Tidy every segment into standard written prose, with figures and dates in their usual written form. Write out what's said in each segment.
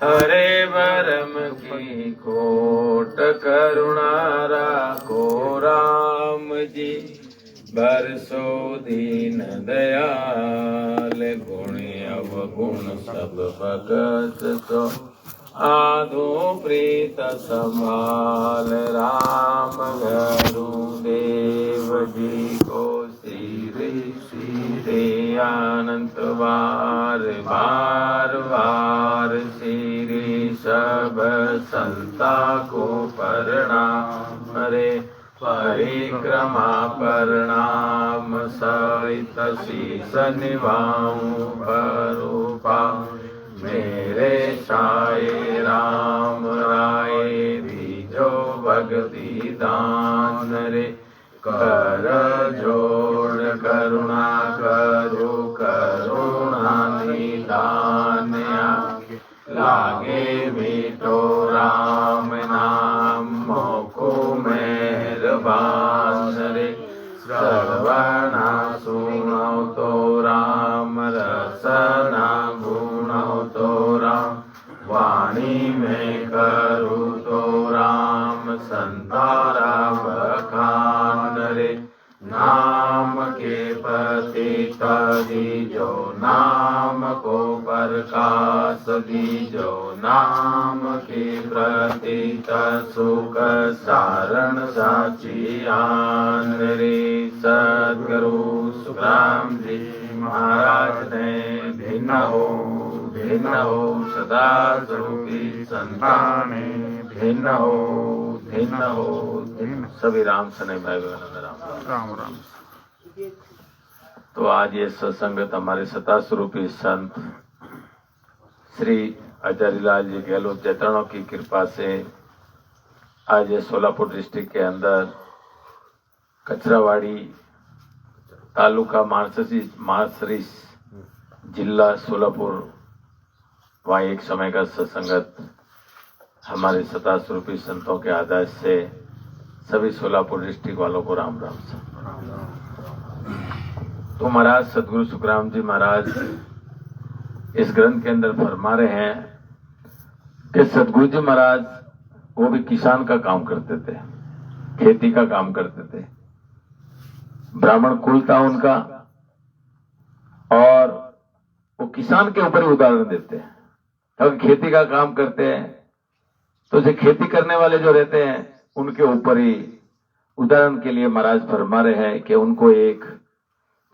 हरे बरम की कोट करुणा राखो राम जी। बरसो दीन दयाल गुण अवगुण सब भगत सो। आधो प्रीत संभाल राम घरु देव जी को। सिरे सिरे अनंत बार बार बार सिरे सब संता को प्रणाम रे। परिक्रमा प्रणाम सहित शीस निभाऊं भरूपा। मेरे साये राम राय दीजो भक्ति दान रे। कर जोड़ करुणा करो करुणा निदान। लागे मीठो राम नाम मोको मेहरबान रे। श्रवणा सुनो तो राम रसना गुणो तो राम। वाणी में करू तो राम संतारा बखान रे। नाम के पतित दीजो नाम को प्रकाश दीजो। नाम के प्रतीत सुख सारण साचियान रे। सद्गुरु सुखराम जी महाराज ने भिन्न हो सदा स्वरूपी संताने भिन्न हो। सभी राम सने भाई बहन राम राम। तो आज ये सत्संगत हमारे सता स्वरूपी संत श्री आचार्यलाल जी गहलोत जैतरणों की कृपा से आज ये सोलापुर डिस्ट्रिक्ट के अंदर कचरावाड़ी तालुका मार्सरीस जिला सोलापुर वहाँ एक समय का सत्संगत हमारे सता स्वरूपी संतों के आदेश से सभी सोलापुर डिस्ट्रिक्ट वालों को राम राम से। तो महाराज सदगुरु सुखराम जी महाराज इस ग्रंथ के अंदर फरमा रहे हैं कि सदगुरु जी महाराज वो भी किसान का काम करते थे, खेती का काम करते थे। ब्राह्मण कुल था उनका और वो किसान के ऊपर ही उदाहरण देते हैं। अगर खेती का काम करते हैं तो जो खेती करने वाले जो रहते हैं उनके ऊपर ही उदाहरण के लिए महाराज फरमा रहे हैं कि उनको एक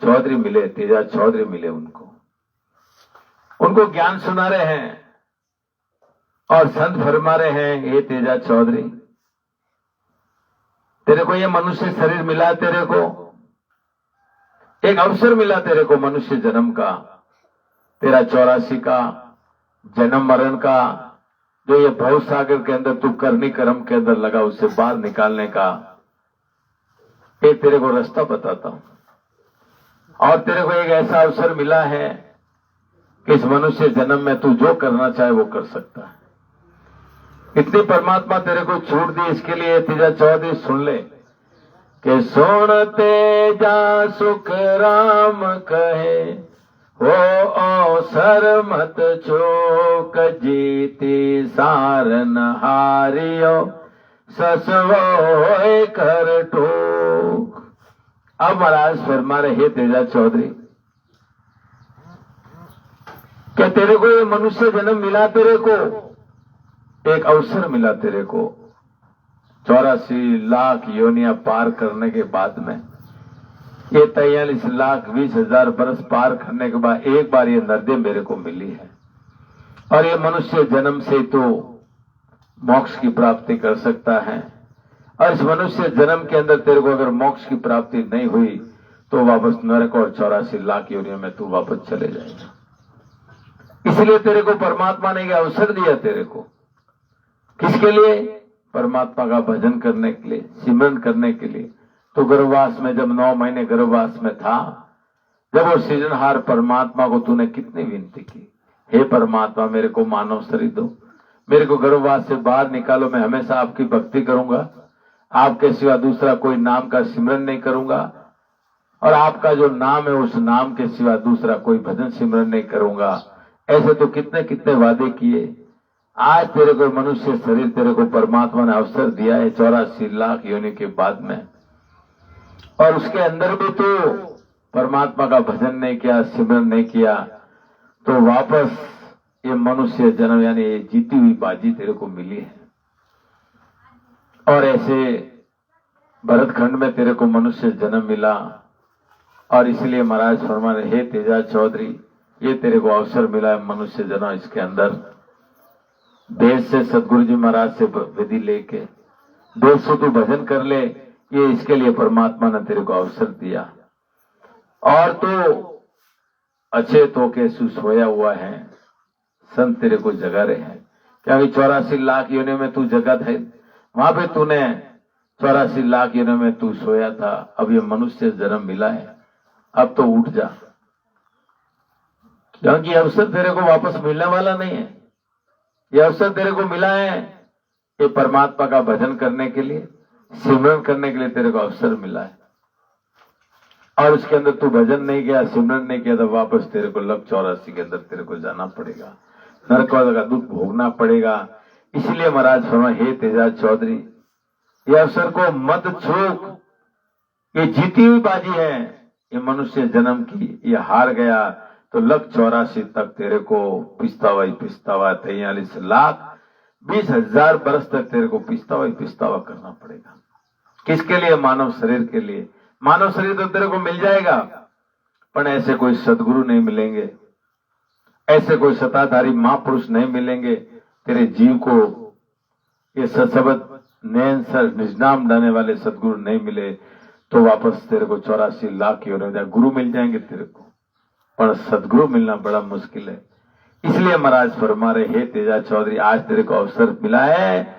चौधरी मिले, तेजा चौधरी मिले। उनको ज्ञान सुना रहे हैं और संत फरमा रहे हैं, हे तेजा चौधरी तेरे को ये मनुष्य शरीर मिला, तेरे को एक अवसर मिला, तेरे को मनुष्य जन्म का, तेरा 84 का जन्म मरण का जो ये भव सागर के अंदर तू करनी कर्म के अंदर लगा उससे बाहर निकालने का एक तेरे को रास्ता बताता हूं। और तेरे को एक ऐसा अवसर मिला है कि इस मनुष्य जन्म में तू जो करना चाहे वो कर सकता है। इतनी परमात्मा तेरे को छूट दी, इसके लिए तेजा चौधरी सुन ले कि सुन तेजा सुख राम कहे हो अवसर मत चोक। जीती सारन हारियो ससवो कर ठोक। अब महाराज फरमा रहे, हे तेजा चौधरी क्या तेरे को ये मनुष्य जन्म मिला, तेरे को एक अवसर मिला, तेरे को 84 लाख योनियां पार करने के बाद में ये 43,20,000 बरस पार करने के बाद एक बार ये नरदे मेरे को मिली है। और ये मनुष्य जन्म से तो मोक्ष की प्राप्ति कर सकता है। और इस मनुष्य जन्म के अंदर तेरे को अगर मोक्ष की प्राप्ति नहीं हुई तो वापस नरक और 84 लाख योनियों में तू वापस चले जाएगा। इसलिए तेरे को परमात्मा ने यह अवसर दिया, तेरे को किसके लिए? परमात्मा का भजन करने के लिए, सिमरन करने के लिए। तो गर्भवास में जब 9 महीने गर्भवास में था, जब वो सृजनहार परमात्मा को तूने कितनी विनती की, हे परमात्मा मेरे को मानव शरीर दो, मेरे को गर्भवास से बाहर निकालो, मैं हमेशा आपकी भक्ति करूंगा, आपके सिवा दूसरा कोई नाम का सिमरन नहीं करूंगा, और आपका जो नाम है उस नाम के सिवा दूसरा कोई भजन सिमरन नहीं करूंगा। ऐसे तो कितने कितने वादे किए, आज तेरे को मनुष्य शरीर तेरे को परमात्मा ने अवसर दिया है 84 लाख योनि के बाद में, और उसके अंदर भी तू परमात्मा का भजन नहीं किया, सिमरन नहीं किया, तो वापस ये मनुष्य जन्म यानी ये जीती हुई बाजी तेरे को मिली है। और ऐसे भरतखंड में तेरे को मनुष्य जन्म मिला, और इसलिए महाराज फरमा रहे, हे तेजा चौधरी, ये तेरे को अवसर मिला है मनुष्य जन्म। इसके अंदर देश से सदगुरु जी महाराज से विधि लेके देश से तू भजन कर ले, ये इसके लिए परमात्मा ने तेरे को अवसर दिया। और तू अचेत होके सोया हुआ है, संत तेरे को जगा रहे हैं, क्योंकि 84 लाख योनि में तू जगत है, वहां पे तूने 84 लाख योनि में तू सोया था, अब ये मनुष्य जन्म मिला है, अब तो उठ जा, क्योंकि अवसर तेरे को वापस मिलने वाला नहीं है। ये अवसर तेरे को मिला है, ये परमात्मा का भजन करने के लिए, सिमरन करने के लिए तेरे को अवसर मिला है। और उसके अंदर तू भजन नहीं किया, सिमरन नहीं किया, तो वापस तेरे को लग 84 के अंदर तेरे को जाना पड़ेगा, नरक का दुख भोगना पड़ेगा। इसलिए महाराज फरमाए, हे तेजा चौधरी, ये अवसर को मत छूक, ये जीती हुई बाजी है, ये मनुष्य जन्म की, ये हार गया तो लग 84 तक तेरे को पिछतावा ही पिछतावा, 43 लाख 20,000 बरस तक तेरे को पिछतावा ही पिछतावा करना पड़ेगा। किसके लिए? मानव शरीर के लिए। मानव शरीर तो तेरे को मिल जाएगा, पर ऐसे कोई सदगुरु नहीं मिलेंगे, ऐसे कोई सताधारी महापुरुष नहीं मिलेंगे, तेरे जीव को ये सत्सबद नैन सर निजनाम डालने वाले सदगुरु नहीं मिले, तो वापस तेरे को 84 लाख की हो जाए। गुरु मिल जाएंगे तेरे को, पर सदगुरु मिलना बड़ा मुश्किल है। इसलिए महाराज फरमा रहे, हे तेजा चौधरी, आज तेरे को अवसर मिला है,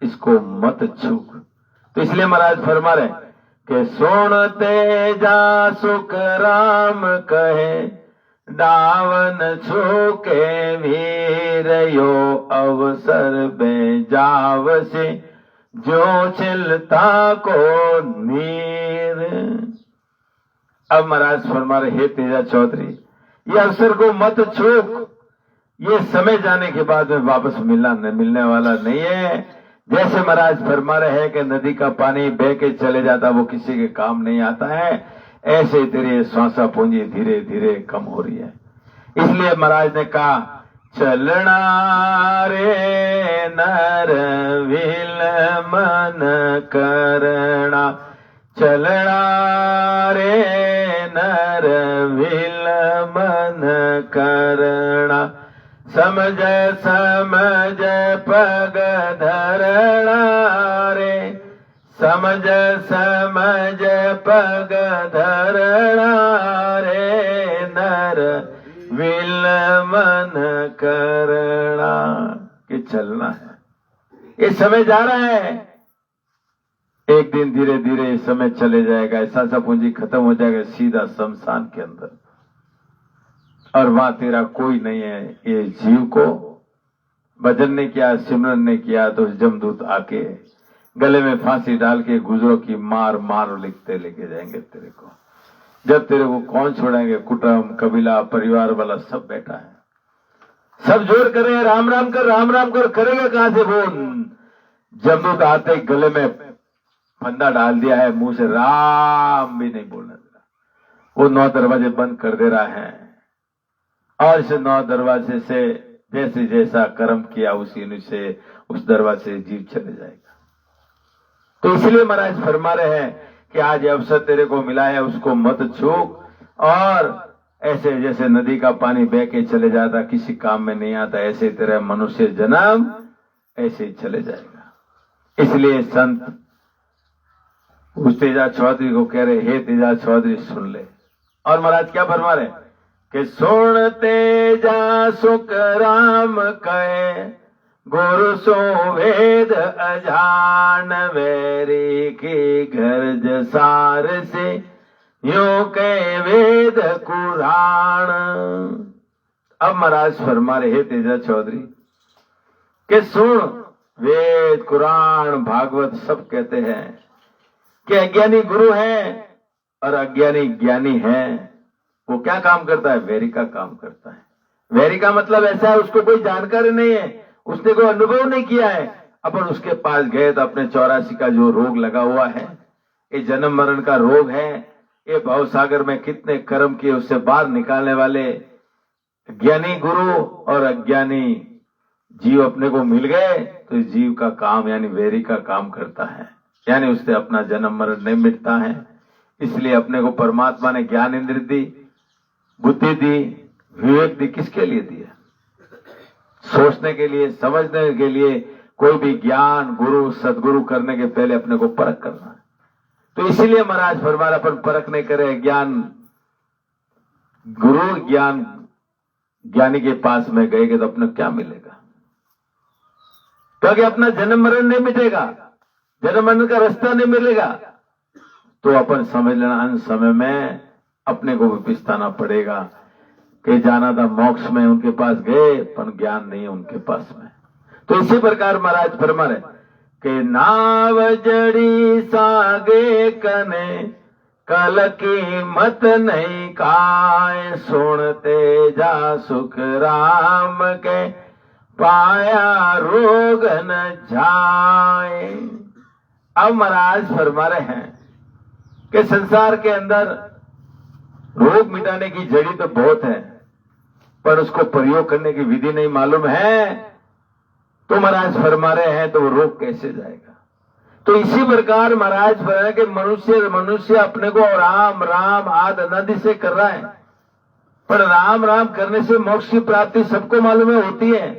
इसको मत चूक। तो इसलिए महाराज फरमा रहे कि सुन तेजा सुख राम कहे, दावन छूके वीर यो अवसर बे जाव से, जो चिलता को नीर। अब महाराज फरमा रहे, हे तेजा चौधरी, ये अवसर को मत छूक, ये समय जाने के बाद में वापस मिलने वाला नहीं है। जैसे महाराज फरमा रहे हैं कि नदी का पानी बह के चले जाता, वो किसी के काम नहीं आता है, ऐसे तेरे श्वासा पूंजी धीरे धीरे कम हो रही है। इसलिए महाराज ने कहा, चलना रे नर विल मन करना, चलना रे नर विल मन करना, समझ समझ पग धरणा रे, समझ समझ पग धरणा रे नर विल मन करना। कि चलना है, ये समय जा रहा है, एक दिन धीरे धीरे समय चले जाएगा, ऐसा पूंजी खत्म हो जाएगा सीधा शमशान के अंदर, और वहां तेरा कोई नहीं है। ये जीव को भजन नहीं किया, सिमरन नहीं किया, तो जमदूत आके गले में फांसी डाल के गुजरों की मार मार लिखते लेके जाएंगे तेरे को। जब तेरे को कौन छोड़ेंगे? कुटुंब, कबीला, परिवार वाला सब बैठा है, सब जोर कर रहे हैं, राम राम कर, राम राम कर। करेगा कहां से वो? जमदूत आते गले में फंदा डाल दिया है, मुंह से राम भी नहीं बोलना दे रहा, वो 9 दरवाजे बंद कर दे रहा है, और इस 9 दरवाजे से जैसे जैसा कर्म किया उसी से उस दरवाजे से जीव चले जाएगा। तो इसलिए महाराज फरमा रहे हैं कि आज अवसर तेरे को मिला है, उसको मत छूक, और ऐसे जैसे नदी का पानी बह के चले जाता, किसी काम में नहीं आता, ऐसे तेरा मनुष्य जन्म ऐसे ही चले जाएगा। इसलिए संत उस तेजा चौधरी को कह रहे, हे तेजा चौधरी सुन ले। और महाराज क्या फरमा रहे कि सुन तेजा सुख राम कहे, गुरु सो वेद अजान, वैरी की गर्ज सार से, यो के वेद कुरान। अब महाराज फरमा रहे, हे तेजा चौधरी कि सुन, वेद कुरान भागवत सब कहते हैं कि अज्ञानी गुरु है और अज्ञानी ज्ञानी है। वो क्या काम करता है? वैरी का काम करता है। वैरी का मतलब ऐसा है, उसको कोई जानकारी नहीं है, उसने कोई अनुभव नहीं किया है। अपन उसके पास गए तो अपने 84 का जो रोग लगा हुआ है, ये जन्म मरण का रोग है, ये भव सागर में कितने कर्म किए उससे बाहर निकालने वाले ज्ञानी गुरु और अज्ञानी जीव अपने को मिल गए तो इस जीव का काम यानी वेरी का काम करता है, यानी उससे अपना जन्म मरण नहीं मिटता है। इसलिए अपने को परमात्मा ने ज्ञान इंद्र दी, बुद्धि दी, विवेक दी, किसके लिए दिया? सोचने के लिए, समझने के लिए। कोई भी ज्ञान गुरु सदगुरु करने के पहले अपने को परख करना है। तो इसीलिए महाराज फरमाया अपन परख नहीं करे, ज्ञान गुरु ज्ञान ज्ञानी के पास में गए तो अपने क्या मिलेगा? क्योंकि अपना जन्म मरण नहीं मिटेगा, जन्म मरण का रास्ता नहीं मिलेगा। तो अपन समझ लेना अंत समय में अपने को भी पिछताना पड़ेगा कि जाना था मोक्ष में, उनके पास गए पर ज्ञान नहीं है उनके पास में। तो इसी प्रकार महाराज फरमा रहे कि नाव जड़ी सागे कने कल की मत नहीं खाए, सुनते जा सुख राम के पाया रोग न जाए। अब महाराज फरमा रहे हैं कि संसार के अंदर रोग मिटाने की जड़ी तो बहुत है, पर उसको प्रयोग करने की विधि नहीं मालूम है। तो महाराज फरमा रहे हैं तो वो रोग कैसे जाएगा? तो इसी प्रकार महाराज फरमा कि मनुष्य अपने को राम राम आदि अनादि से कर रहा है, पर राम राम करने से मोक्ष की प्राप्ति सबको मालूम है होती है,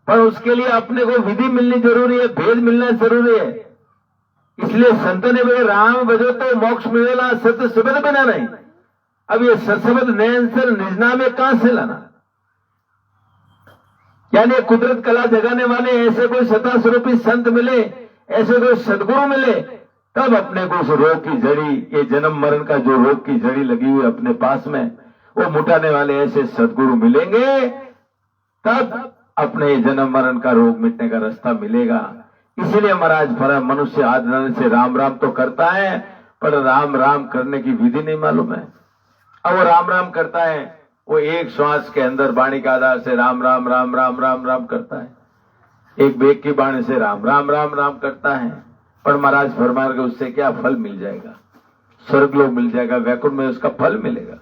पर उसके लिए अपने को विधि मिलनी जरूरी है, भेद मिलना जरूरी है। इसलिए संत ने बोले राम भजो तो मोक्ष मिलेगा, सत्य शब्द बिना नहीं। अब ये सत्शब्द नयन से निजना में कहां से लाना? यानी कुदरत कला जगाने वाले ऐसे कोई सत्ता स्वरूपी संत मिले, ऐसे कोई सदगुरु मिले, तब अपने को उस रोग की जड़ी, ये जन्म मरण का जो रोग की जड़ी लगी हुई अपने पास में, वो मुटाने वाले ऐसे सदगुरु मिलेंगे, तब अपने जन्म मरण का रोग मिटने का रास्ता मिलेगा। इसीलिए महाराज फरा मनुष्य आदि से राम राम तो करता है, पर राम राम करने की विधि नहीं मालूम है। अब वो राम राम करता है, वो एक श्वास के अंदर वाणी का आधार से राम राम राम राम राम राम करता है, एक बेग की वाणी से राम राम राम राम करता है, पर महाराज फरमा के उससे क्या फल मिल जाएगा? स्वर्गलोक मिल जाएगा, वैकुंठ में उसका फल मिलेगा।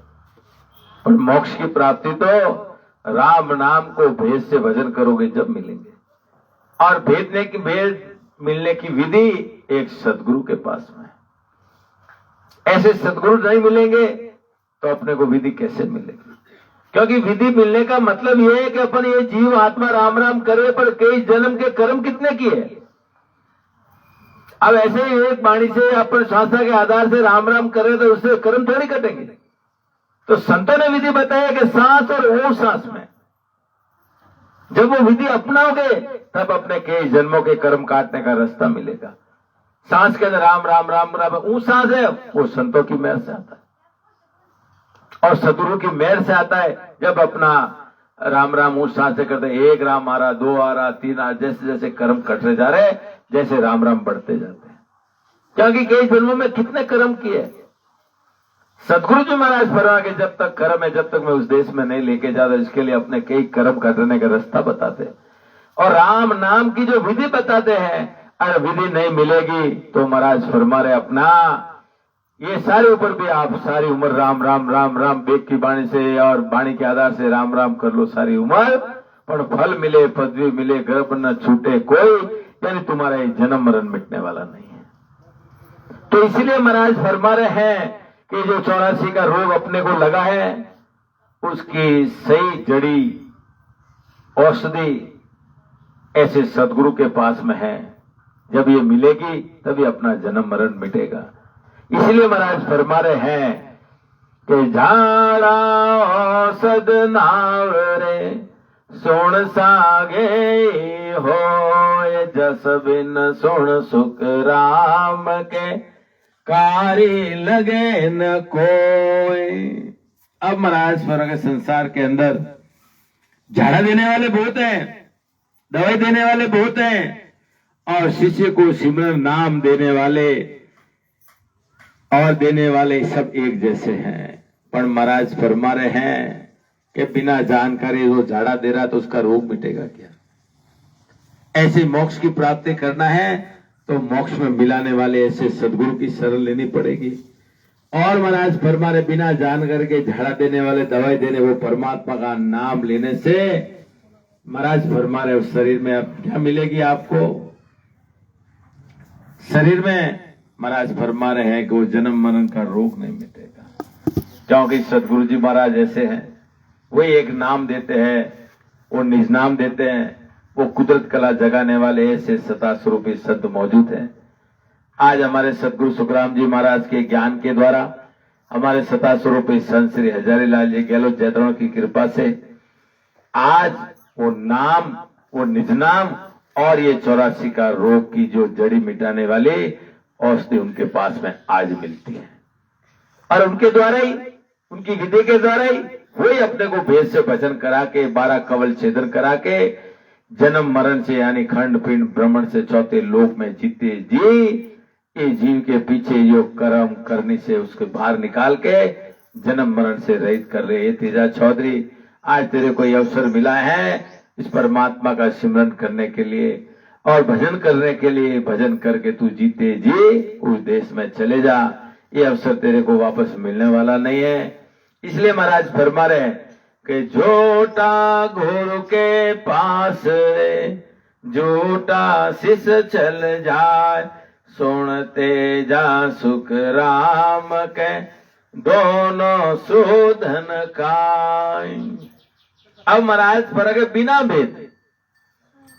पर मोक्ष की प्राप्ति तो राम नाम को भेद से भजन करोगे जब मिलेंगे। और भेद मिलने की विधि एक सदगुरु के पास में है। ऐसे सदगुरु नहीं मिलेंगे तो अपने को विधि कैसे मिलेगी? क्योंकि विधि मिलने का मतलब यह है कि अपन ये जीव आत्मा राम राम करे, पर कई जन्म के कर्म कितने किए। अब ऐसे ही एक वाणी से अपन श्वासा के आधार से राम राम करे तो उससे कर्म थोड़ी कटेंगे। तो संतों ने विधि बताया कि सांस और वो सांस में जब वो विधि अपनाओगे तब अपने कई जन्मों के कर्म काटने का रास्ता मिलेगा। सांस के अंदर राम राम राम राम वो सांस है, वो संतों की मेहर से आता है और सदगुरु की मेहर से आता है। जब अपना राम राम उस सांस से करते, एक राम आ रहा, दो आ रहा, तीन आ, जैसे जैसे कर्म कटते जा रहे, जैसे राम राम बढ़ते जाते हैं। क्योंकि कई जन्मों में कितने कर्म किए। सदगुरु जी महाराज फरमा के जब तक कर्म है, जब तक मैं उस देश में नहीं लेके जाता, इसके लिए अपने कई कर्म करने का रास्ता बताते हैं और राम नाम की जो विधि बताते हैं। अगर विधि नहीं मिलेगी तो महाराज फरमा रहे अपना ये सारे ऊपर भी आप सारी उम्र राम राम राम राम बेग की वाणी से और वाणी के आधार से राम राम कर लो सारी उम्र, पर फल मिले, पदवी मिले, गर्भ न छूटे कोई, यानी तुम्हारा ये जन्म मरण मिटने वाला नहीं है। तो इसीलिए महाराज फरमा रहे हैं कि जो 84 का रोग अपने को लगा है, उसकी सही जड़ी औषधि ऐसे सदगुरु के पास में है। जब ये मिलेगी तभी अपना जन्म मरण मिटेगा। इसलिए महाराज फरमा रहे हैं कि झाड़ा औषध नावरे सुन सागे हो, जस बिन सुन सुख राम के कारी लगे न कोई। अब महाराज फरमा के संसार के अंदर झाड़ा देने वाले बहुत हैं, दवाई देने वाले बहुत हैं, और शिष्य को सिमरन नाम देने वाले और देने वाले सब एक जैसे हैं। पर महाराज फरमा रहे हैं कि बिना जानकारी वो झाड़ा दे रहा तो उसका रोग मिटेगा क्या? ऐसे मोक्ष की प्राप्ति करना है तो मोक्ष में मिलाने वाले ऐसे सदगुरु की शरण लेनी पड़ेगी। और महाराज फरमा रहे, बिना जान करके झाड़ा देने वाले, दवाई देने, वो परमात्मा का नाम लेने से महाराज फरमा रहे उस शरीर में अब क्या मिलेगी आपको? शरीर में महाराज फरमा रहे हैं कि वो जन्म मरण का रोग नहीं मिटेगा, क्योंकि सदगुरु जी महाराज ऐसे हैं, वही एक नाम देते हैं, वो निज नाम देते हैं, वो कुदरत कला जगाने वाले ऐसे सता स्वरूपी सद मौजूद हैं। आज हमारे सदगुरु सुखराम जी महाराज के ज्ञान के द्वारा, हमारे सता स्वरूपी संत श्री हजारी लाल जी गहलोत जैतरण की कृपा से आज वो नाम, वो निज नाम और ये 84 का रोग की जो जड़ी मिटाने वाली औषधि उनके पास में आज मिलती है। और उनके द्वारा ही, उनकी विधि के द्वारा ही वही अपने को भेद से भजन करा के, 12 कवल छेदन करा के जन्म मरण से यानी खंड पिंड ब्रह्मण से चौथे लोक में जीते जी, ये जीव के पीछे जो कर्म करने से उसके बाहर निकाल के जन्म मरण से रहित कर रहे। तेजा चौधरी, आज तेरे को ये अवसर मिला है इस परमात्मा का सिमरन करने के लिए और भजन करने के लिए। भजन करके तू जीते जी उस देश में चले जा, ये अवसर तेरे को वापस मिलने वाला नहीं है। इसलिए महाराज फरमा रहे कि झूठा गुरु के पास झूठा शिष चल जाए, सुनते जा सुख राम के दोनों सुधन काय। अब महाराज फर्क है, बिना भेद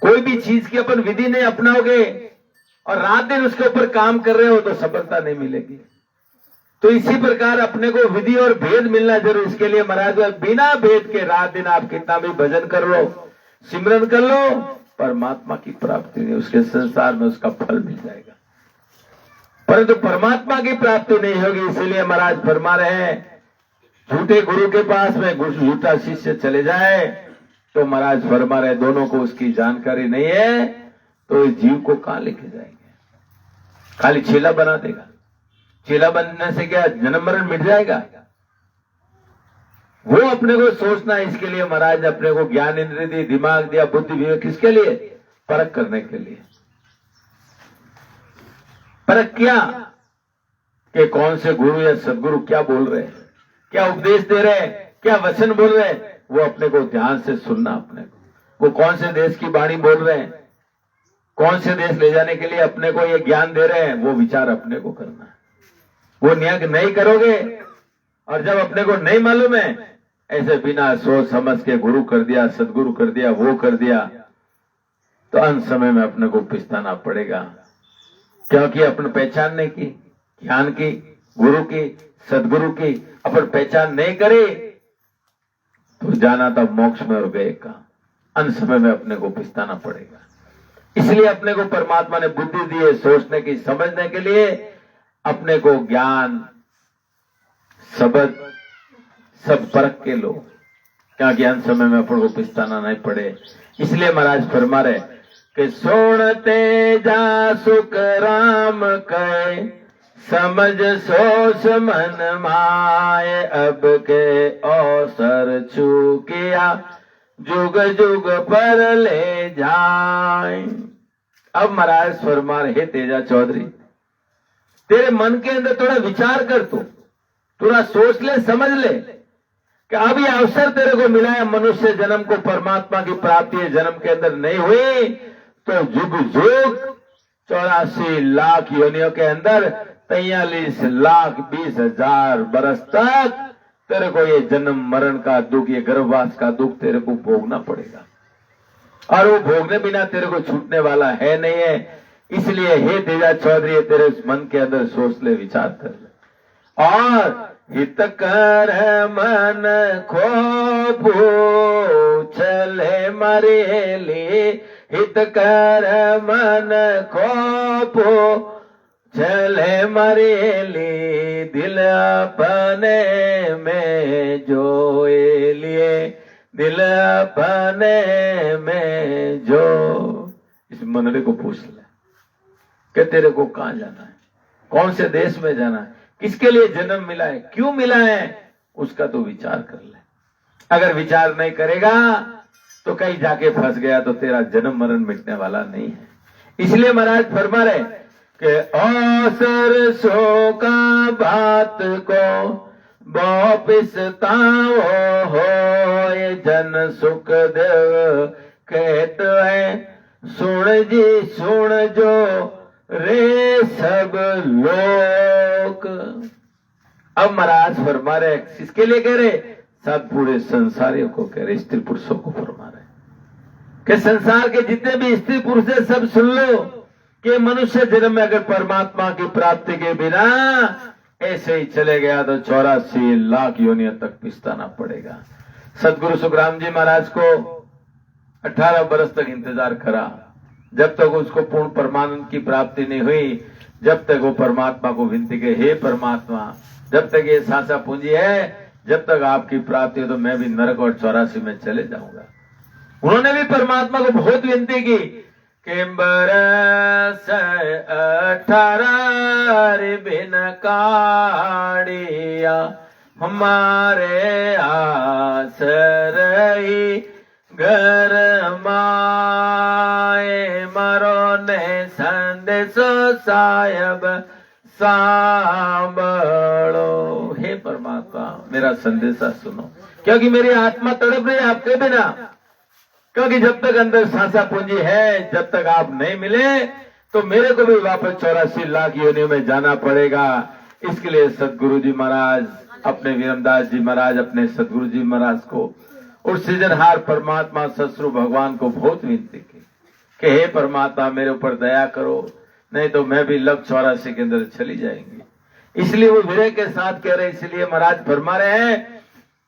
कोई भी चीज की अपन विधि नहीं अपनाओगे और रात दिन उसके ऊपर काम कर रहे हो तो सफलता नहीं मिलेगी। तो इसी प्रकार अपने को विधि और भेद मिलना जरूर। इसके लिए महाराज बिना भेद के रात दिन आप कितना भी भजन कर लो, सिमरन कर लो, परमात्मा की प्राप्ति नहीं, उसके संसार में उसका फल मिल जाएगा, परंतु परमात्मा की प्राप्ति नहीं होगी। इसीलिए महाराज फरमा रहे हैं, झूठे गुरु के पास में झूठा शिष्य चले जाए तो महाराज फरमा रहे दोनों को उसकी जानकारी नहीं है तो इस जीव को कहां लेके जाएंगे? खाली चेला बना देगा। चेला बनने से क्या जन्म मरण मिट जाएगा? वो अपने को सोचना है। इसके लिए महाराज ने अपने को ज्ञान इंद्रिय दी, दिमाग दिया, बुद्धि विवेक, किसके लिए? परख करने के लिए। परख क्या कि कौन से गुरु या सदगुरु क्या बोल रहे हैं, क्या उपदेश दे रहे हैं, क्या वचन बोल रहे हैं, वो अपने को ध्यान से सुनना। अपने को वो कौन से देश की वाणी बोल रहे हैं, कौन से देश ले जाने के लिए अपने को ये ज्ञान दे रहे हैं, वो विचार अपने को करना है। वो न्याय नहीं करोगे और जब अपने को नहीं मालूम है, ऐसे बिना सोच समझ के गुरु कर दिया, सदगुरु कर दिया, वो कर दिया, तो अंत समय में अपने को पछताना पड़ेगा। क्योंकि अपन पहचान नहीं की, ज्ञान की, गुरु की, सदगुरु की अपन पहचान नहीं करे तो जाना तो मोक्ष में हो गए का, अंत समय में अपने को पछताना पड़ेगा। इसलिए अपने को परमात्मा ने बुद्धि दी है सोचने की, समझने के लिए। अपने को ज्ञान, शब्द सब परख के लो, क्योंकि अंत समय में अपन को पछताना नहीं पड़े। इसलिए महाराज फरमा रहे कि सुनते जा सुख राम कहे, समझ सोच मन माए, अब के अवसर चूकिया जुग जुग पर ले जाए। अब महाराज फरमा रहे, तेजा चौधरी तेरे मन के अंदर थोड़ा विचार कर, तू थोड़ा सोच ले, समझ ले कि अब ये अवसर तेरे को मिला है मनुष्य जन्म को, परमात्मा की प्राप्ति जन्म के अंदर नहीं हुई तो जुग जुग 84 लाख योनियों के अंदर 43,20,000 बरस तक तेरे को ये जन्म मरण का दुख, ये गर्भवास का दुख तेरे को भोगना पड़ेगा। और वो भोगने बिना तेरे को छूटने वाला है नहीं है। इसलिए हे तेजा चौधरी, तेरे उस मन के अंदर सोच ले, विचार कर ले और हित कर मन को पूछले मरे लिए, हित कर मन को चले मरेली, दिल अपने में जोए लिए, दिल अपने में जो। इस मंडली को पूछ ले कि तेरे को कहां जाना है, कौन से देश में जाना है, किसके लिए जन्म मिला है, क्यों मिला है, उसका तो विचार कर ले। अगर विचार नहीं करेगा तो कहीं जाके फंस गया तो तेरा जन्म मरण मिटने वाला नहीं है। इसलिए महाराज फरमा रहे कि अवसर सो का बात को वापिसताओ हो, जन सुख देव कहते हैं सुन जो रे सब लोग। अब महाराज फरमा रहे, किसके लिए कह रहे? सब पूरे संसारियों को कह रहे, स्त्री पुरुषों को फरमा रहे कि संसार के जितने भी स्त्री पुरुष है सब सुन लो कि मनुष्य जन्म में अगर परमात्मा की प्राप्ति के बिना ऐसे ही चले गया तो 84 लाख योनियों तक पिसताना पड़ेगा। सदगुरु सुखराम जी महाराज को 18 बरस तक इंतजार करा, जब तक उसको पूर्ण परमानंद की प्राप्ति नहीं हुई, जब तक वो परमात्मा को विनती के, हे परमात्मा जब तक ये सांसा पूंजी है, जब तक आपकी प्राप्ति हो तो मैं भी नरक और 84 में चले जाऊंगा। उन्होंने भी परमात्मा को बहुत विनती की कि बरस 18 बिन काड़िया हमारे आस रही घर माए मरो ने संदेशो साहेब सांभळो। हे परमात्मा मेरा संदेशा सुनो, क्योंकि मेरी आत्मा तड़प रही है आपके बिना, क्योंकि जब तक अंदर सांसा पूंजी है, जब तक आप नहीं मिले तो मेरे को भी वापस 84 लाख योनियों में जाना पड़ेगा। इसके लिए सदगुरु जी महाराज अपने वीरमदास जी महाराज अपने सदगुरु जी महाराज को और सृजनहार परमात्मा ससुरु भगवान को बहुत विनती की कि हे परमात्मा मेरे ऊपर दया करो, नहीं तो मैं भी लग 84 के अंदर चली जाएंगी। इसलिए वो विरह के साथ कह रहे, इसलिए महाराज फरमा रहे हैं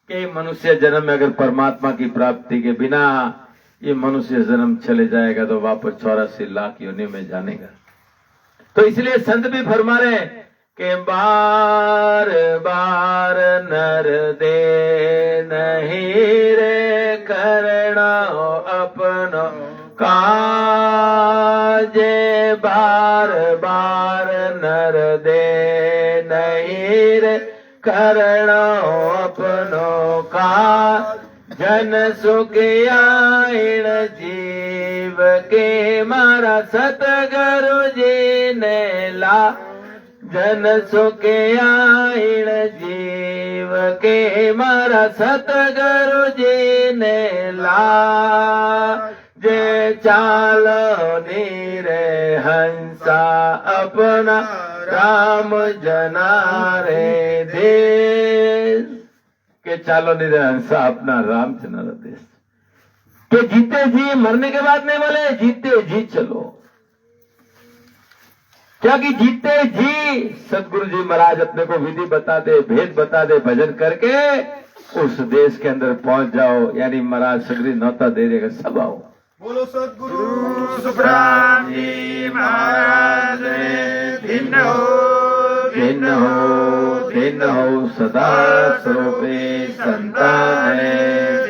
कि मनुष्य जन्म में अगर परमात्मा की प्राप्ति के बिना ये मनुष्य जन्म चले जाएगा तो वापस 84 लाख योनि में जानेगा। तो इसलिए संत भी फरमा रहे कि बार बार नर दे नहीं रे करना अपनो काजे, बार बार नर दे नहीं रे करना अपनो का, जन सुख आइण जीव के मारा सतगुरु जी ने ला, जन सुख आइण जीव के मारा सतगुरु जी ने ला, जे चालो नीरे हंसा अपना राम जनारे देश, के चालो नीरे हंसा अपना राम जनारा देश। के जीते जी मरने के बाद नहीं बोले, जीते जी चलो, क्योंकि जीते जी सदगुरु जी महाराज अपने को विधि बता दे, भेद बता दे, भजन करके उस देश के अंदर पहुंच जाओ, यानी महाराज सगरी नौता दे देगा, सब आओ। बोलो सदगुरु सुखराम जी महाराज दिन हो दिन हो दिन हो सदा स्वरूपे संतान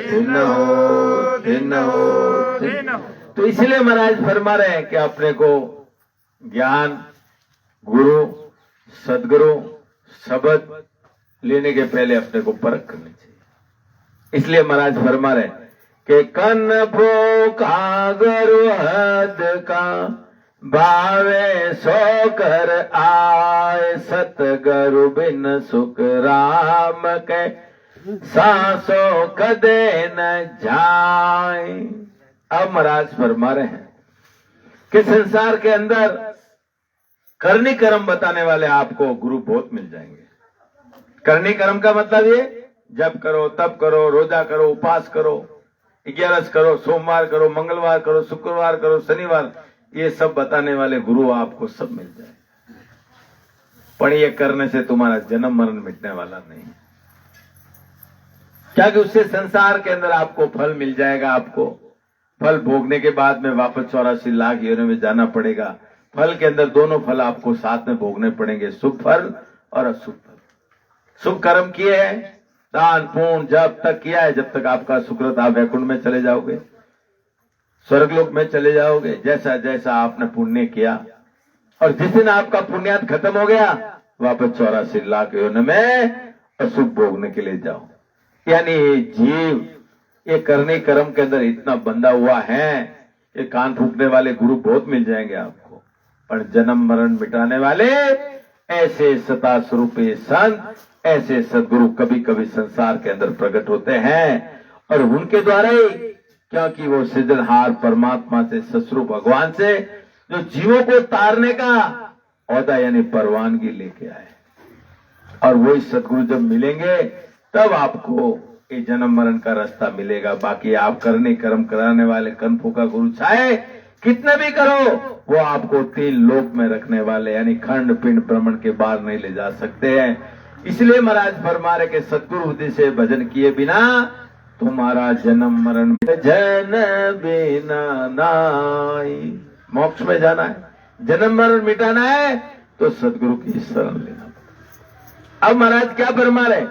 दिन हो दिन हो दिन हो। तो इसलिए महाराज फरमा रहे हैं कि अपने को ज्ञान गुरु सदगुरु शब्द लेने के पहले अपने को परख करनी चाहिए। इसलिए महाराज फरमा रहे हैं कि कन भो का गुरु हद का भावे सो कर आए, सतगुरु बिन सुख राम के सांसों कदे न जाए। अब महाराज फरमा रहे हैं कि संसार के अंदर करनी कर्म बताने वाले आपको गुरु बहुत मिल जाएंगे। करनी कर्म का मतलब ये जब करो तब करो, रोजा करो, उपवास करो, 11 करो, सोमवार करो, मंगलवार करो, शुक्रवार करो, शनिवार, ये सब बताने वाले गुरु आपको सब मिल जाए। पर ये करने से तुम्हारा जन्म मरण मिटने वाला नहीं है, क्योंकि उससे संसार के अंदर आपको फल मिल जाएगा। आपको फल भोगने के बाद में वापस 84 लाख योनि में जाना पड़ेगा। फल के अंदर दोनों फल आपको साथ में भोगने पड़ेंगे, शुभ फल और अशुभ फल। शुभ कर्म किए हैं, दान पुण्य जब तक किया है, जब तक आपका सुकृत आप वैकुंठ में चले जाओगे, स्वर्गलोक में चले जाओगे, जैसा जैसा आपने पुण्य किया। और जिस दिन आपका पुण्यात खत्म हो गया, वापस 84 लाख योनि में अशुभ भोगने के लिए जाओ। यानी जीव ये करने कर्म के अंदर इतना बंधा हुआ है, ये कान फूकने वाले गुरु बहुत मिल जाएंगे आपको, पर जन्म मरण मिटाने वाले ऐसे सता स्वरूपी संत, ऐसे सदगुरु कभी कभी संसार के अंदर प्रकट होते हैं, और उनके द्वारा ही, क्योंकि वो सृजनहार परमात्मा से, ससुर भगवान से जो जीवों को तारने का औदा यानी परवानगी लेके आए, और वही सदगुरु जब मिलेंगे तब आपको ये जन्म मरण का रास्ता मिलेगा। बाकी आप करने कर्म कराने वाले कनफू का गुरु चाहे कितने भी करो, वो आपको 3 लोक में रखने वाले यानी खंड पिंड ब्रह्मण के बाहर नहीं ले जा सकते हैं। इसलिए महाराज फरमा रहे कि सतगुरु बुद्धि से भजन किए बिना तुम्हारा जन्म मरण जन बिना नाई, मोक्ष में जाना है, जन्म मरण मिटाना है तो सतगुरु की शरण लेना। अब महाराज क्या फरमा रहे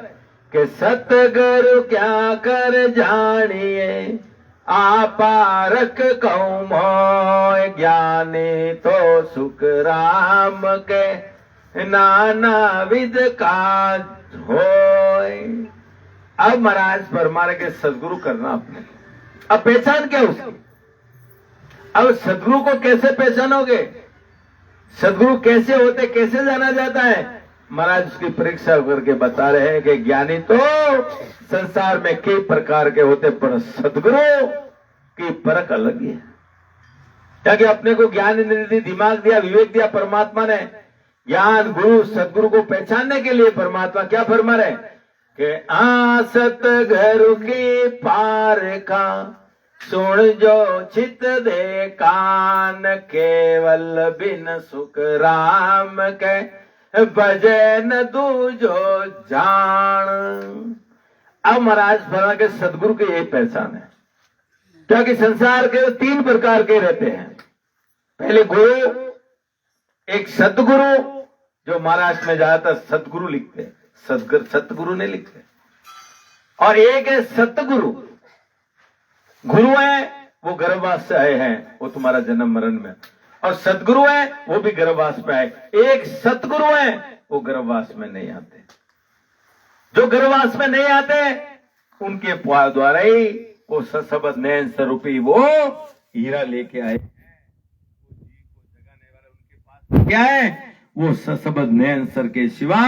कि सतगुरु क्या कर जानिए, आपारक कहूं मोय, ज्ञानी तो सुख राम के नाना विध काज होय। अब महाराज फरमा रहे कि सदगुरु करना अपने। अब पहचान क्या उसकी? अब सदगुरु को कैसे पहचानोगे? सदगुरु कैसे होते, कैसे जाना जाता है? महाराज उसकी परीक्षा करके बता रहे हैं कि ज्ञानी तो संसार में कई प्रकार के होते, पर सदगुरु की परख अलग ही है। क्योंकि अपने को ज्ञान निधि दिमाग दिया, विवेक दिया परमात्मा ने। ज्ञान गुरु सदगुरु को पहचानने के लिए परमात्मा क्या फरमा रहे कि सतगुरु की पार का सुन जो चित दे कान, केवल बिन सुख राम के भजन दूजो जान। अब महाराज फरमा के सदगुरु की यही पहचान है, क्योंकि संसार के 3 प्रकार के रहते हैं। पहले गुरु, एक सतगुरु जो महाराष्ट्र में ज्यादातर सतगुरु लिखते हैं, सतगुरु नहीं लिखते, और एक है सतगुरु। गुरु है वो गर्भवास से आए हैं, वो तुम्हारा जन्म मरण में, और सतगुरु है वो भी गर्भवास में आए। एक सतगुरु है वो गर्भवास में नहीं आते। जो गर्भवास में नहीं आते उनके द्वारा ही वो सशब्द नयन स्वरूपी वो हीरा लेके आए। क्या है वो? सशब्द नयन सर के सिवा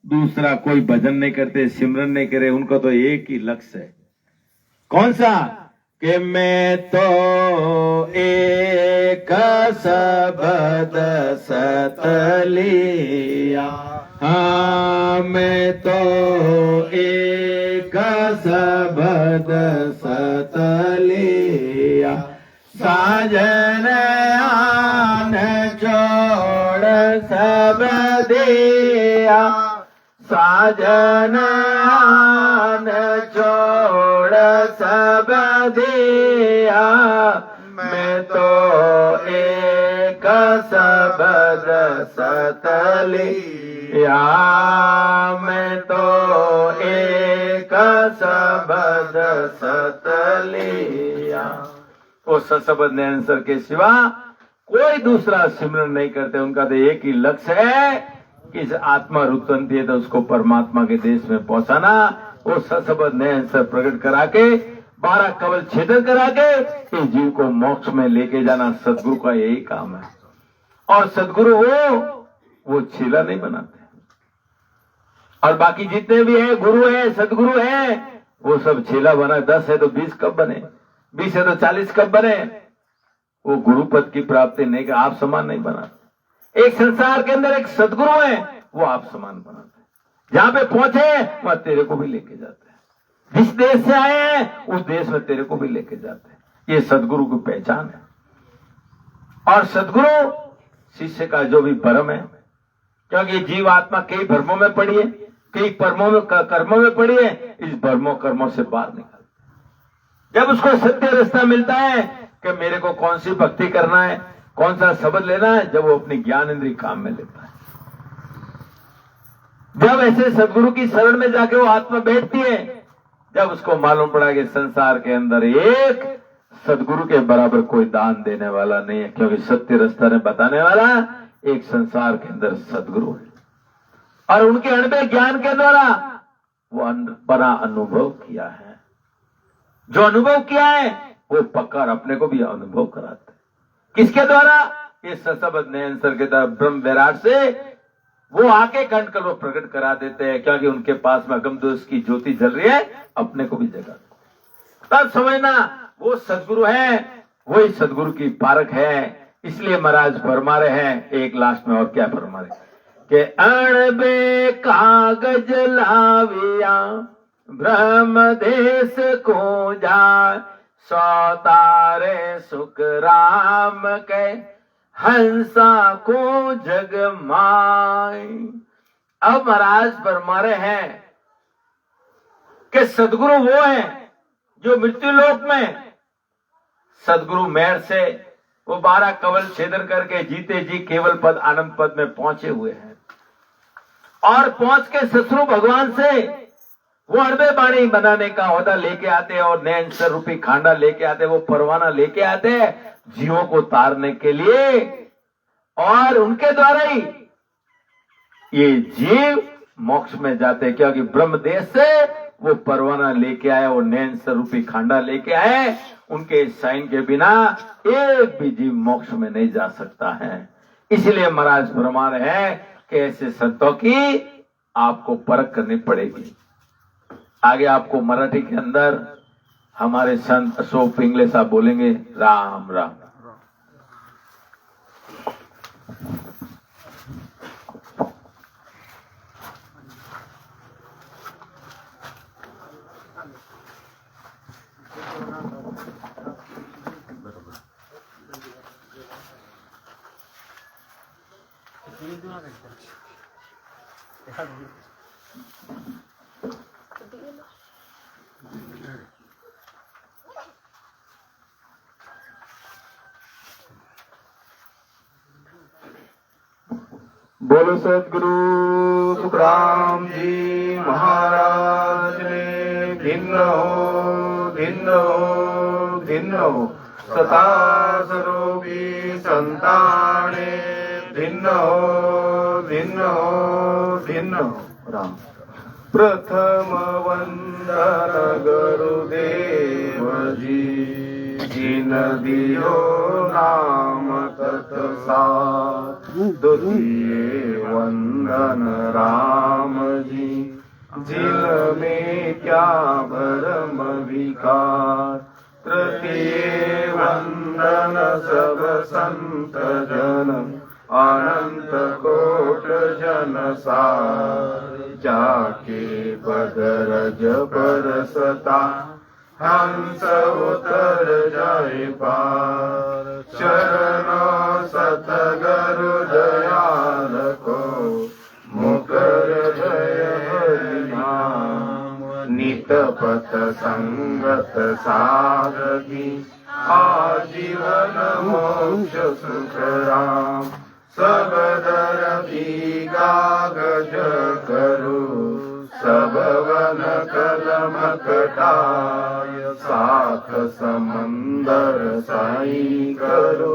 दूसरा कोई भजन नहीं करते, सिमरन नहीं करे। उनका तो एक ही लक्ष्य है। कौन सा? कि मैं तो एक शब्द सत लिया, हाँ मैं तो एक शब्द सत लिया, साजन आन छोड़ सब दिया, साजन आन छोड़ सब दिया, मैं तो एक शब्द सत लिया, मैं तो एक शब्द सत लिया। वो सशब्द नयन सर के सिवा कोई दूसरा सिमरन नहीं करते। उनका तो एक ही लक्ष्य है कि इस आत्मा रुतंती है तो उसको परमात्मा के देश में पहुंचाना। वो सशब्द नयन सर प्रकट करा के 12 कवल छेदन करा के इस जीव को मोक्ष में लेके जाना सदगुरु का यही काम है। और सदगुरु वो छेला नहीं बनाते। और बाकी जितने भी है गुरु है, सदगुरु है, वो सब छेला बना। 10 है तो 20 कब बने, 20 है तो 40 कब बने? वो गुरु पद की प्राप्ति नहीं, आप समान नहीं बनाते। एक संसार के अंदर एक सदगुरु है, वो आप समान बनाते। जहां पे पहुंचे वहां तेरे को भी लेके जाते हैं। जिस देश से आए हैं उस देश में तेरे को भी लेके जाते हैं। ये सदगुरु की पहचान है। और सदगुरु शिष्य का जो भी भ्रम है, क्योंकि जीव आत्मा कई भ्रमों में पड़ी है, कई कर्मों में पड़ी है, इस भ्रमों कर्मों से बाहर निकलते। जब उसको सत्य रास्ता मिलता है कि मेरे को कौन सी भक्ति करना है, कौन सा शब्द लेना है, जब वो अपनी ज्ञान इंद्रिय काम में लेता है, जब ऐसे सदगुरु की शरण में जाके वो आत्मा बैठती है, जब उसको मालूम पड़ा कि संसार के अंदर एक सदगुरु के बराबर कोई दान देने वाला नहीं है, क्योंकि सत्य रास्ता ने बताने वाला एक संसार के अंदर सदगुरु है। और उनके अणबे ज्ञान के द्वारा वो बड़ा अनुभव किया है। जो अनुभव किया है वो पक्का अपने को भी अनुभव कराते। किसके द्वारा? ये सशब्द नयन सर के तरफ ब्रह्म विराट से वो आके खंड कल वो प्रकट करा देते हैं, क्योंकि उनके पास में अगम दोष की ज्योति जल रही है, अपने को भी जगा। तब समझना वो सदगुरु है, वही सदगुरु की पारक है। इसलिए महाराज फरमा रहे हैं एक लास्ट में, और क्या फरमा रहे कि अणबे कागज लाविया ब्रह्म देश को जाए, सौतारे सुख राम के हंसा को जग माय। अब महाराज फरमा रहे हैं कि सदगुरु वो है जो मृत्यु लोक में सदगुरु मेहर से वो 12 कवल छेदन करके जीते जी केवल पद आनंद पद में पहुंचे हुए हैं, और पहुंच के ससुरु भगवान से वो अड़बे बाणी बनाने का ओहदा लेके आते हैं, और नैन सर रूपी खांडा लेके आते हैं, वो परवाना लेके आते हैं जीवों को तारने के लिए। और उनके द्वारा ही ये जीव मोक्ष में जाते हैं, क्योंकि ब्रह्म देश से वो परवाना लेके आए, वो नैन सर रूपी खांडा लेके आए। उनके साइन के बिना एक भी जीव मोक्ष में नहीं जा सकता है। इसलिए महाराज फरमा रहे हैं कि ऐसे संतों की आपको परख करनी पड़ेगी। आगे आपको मराठी के अंदर हमारे संत अशोक पिंगले साहब बोलेंगे। राम राम। बोलो सदगुरु सुखराम जी महाराज ने भिन्न हो भिन्न हो भिन्न हो सता सरोगी संताने भिन्न हो भिन्न हो भिन्न हो। राम प्रथम वंदन गुरुदेव जी जिन दियो नाम तत्सार, द्वितीय वंदन राम जी जिन में क्या भरम विकार, तृतीय वंदन सब संत जन अनंत कोट जन सार, जाके बदरज बरसता हंस उतर जाए पार, शरण सतगुरु दयाल को मुकर जय हरिनाम, नित पथ संगत सारथी आजीवन मोक्ष सुख राम, सब दरदी कागज करो सब वन कलम कटाय, साथ समंदर साई करो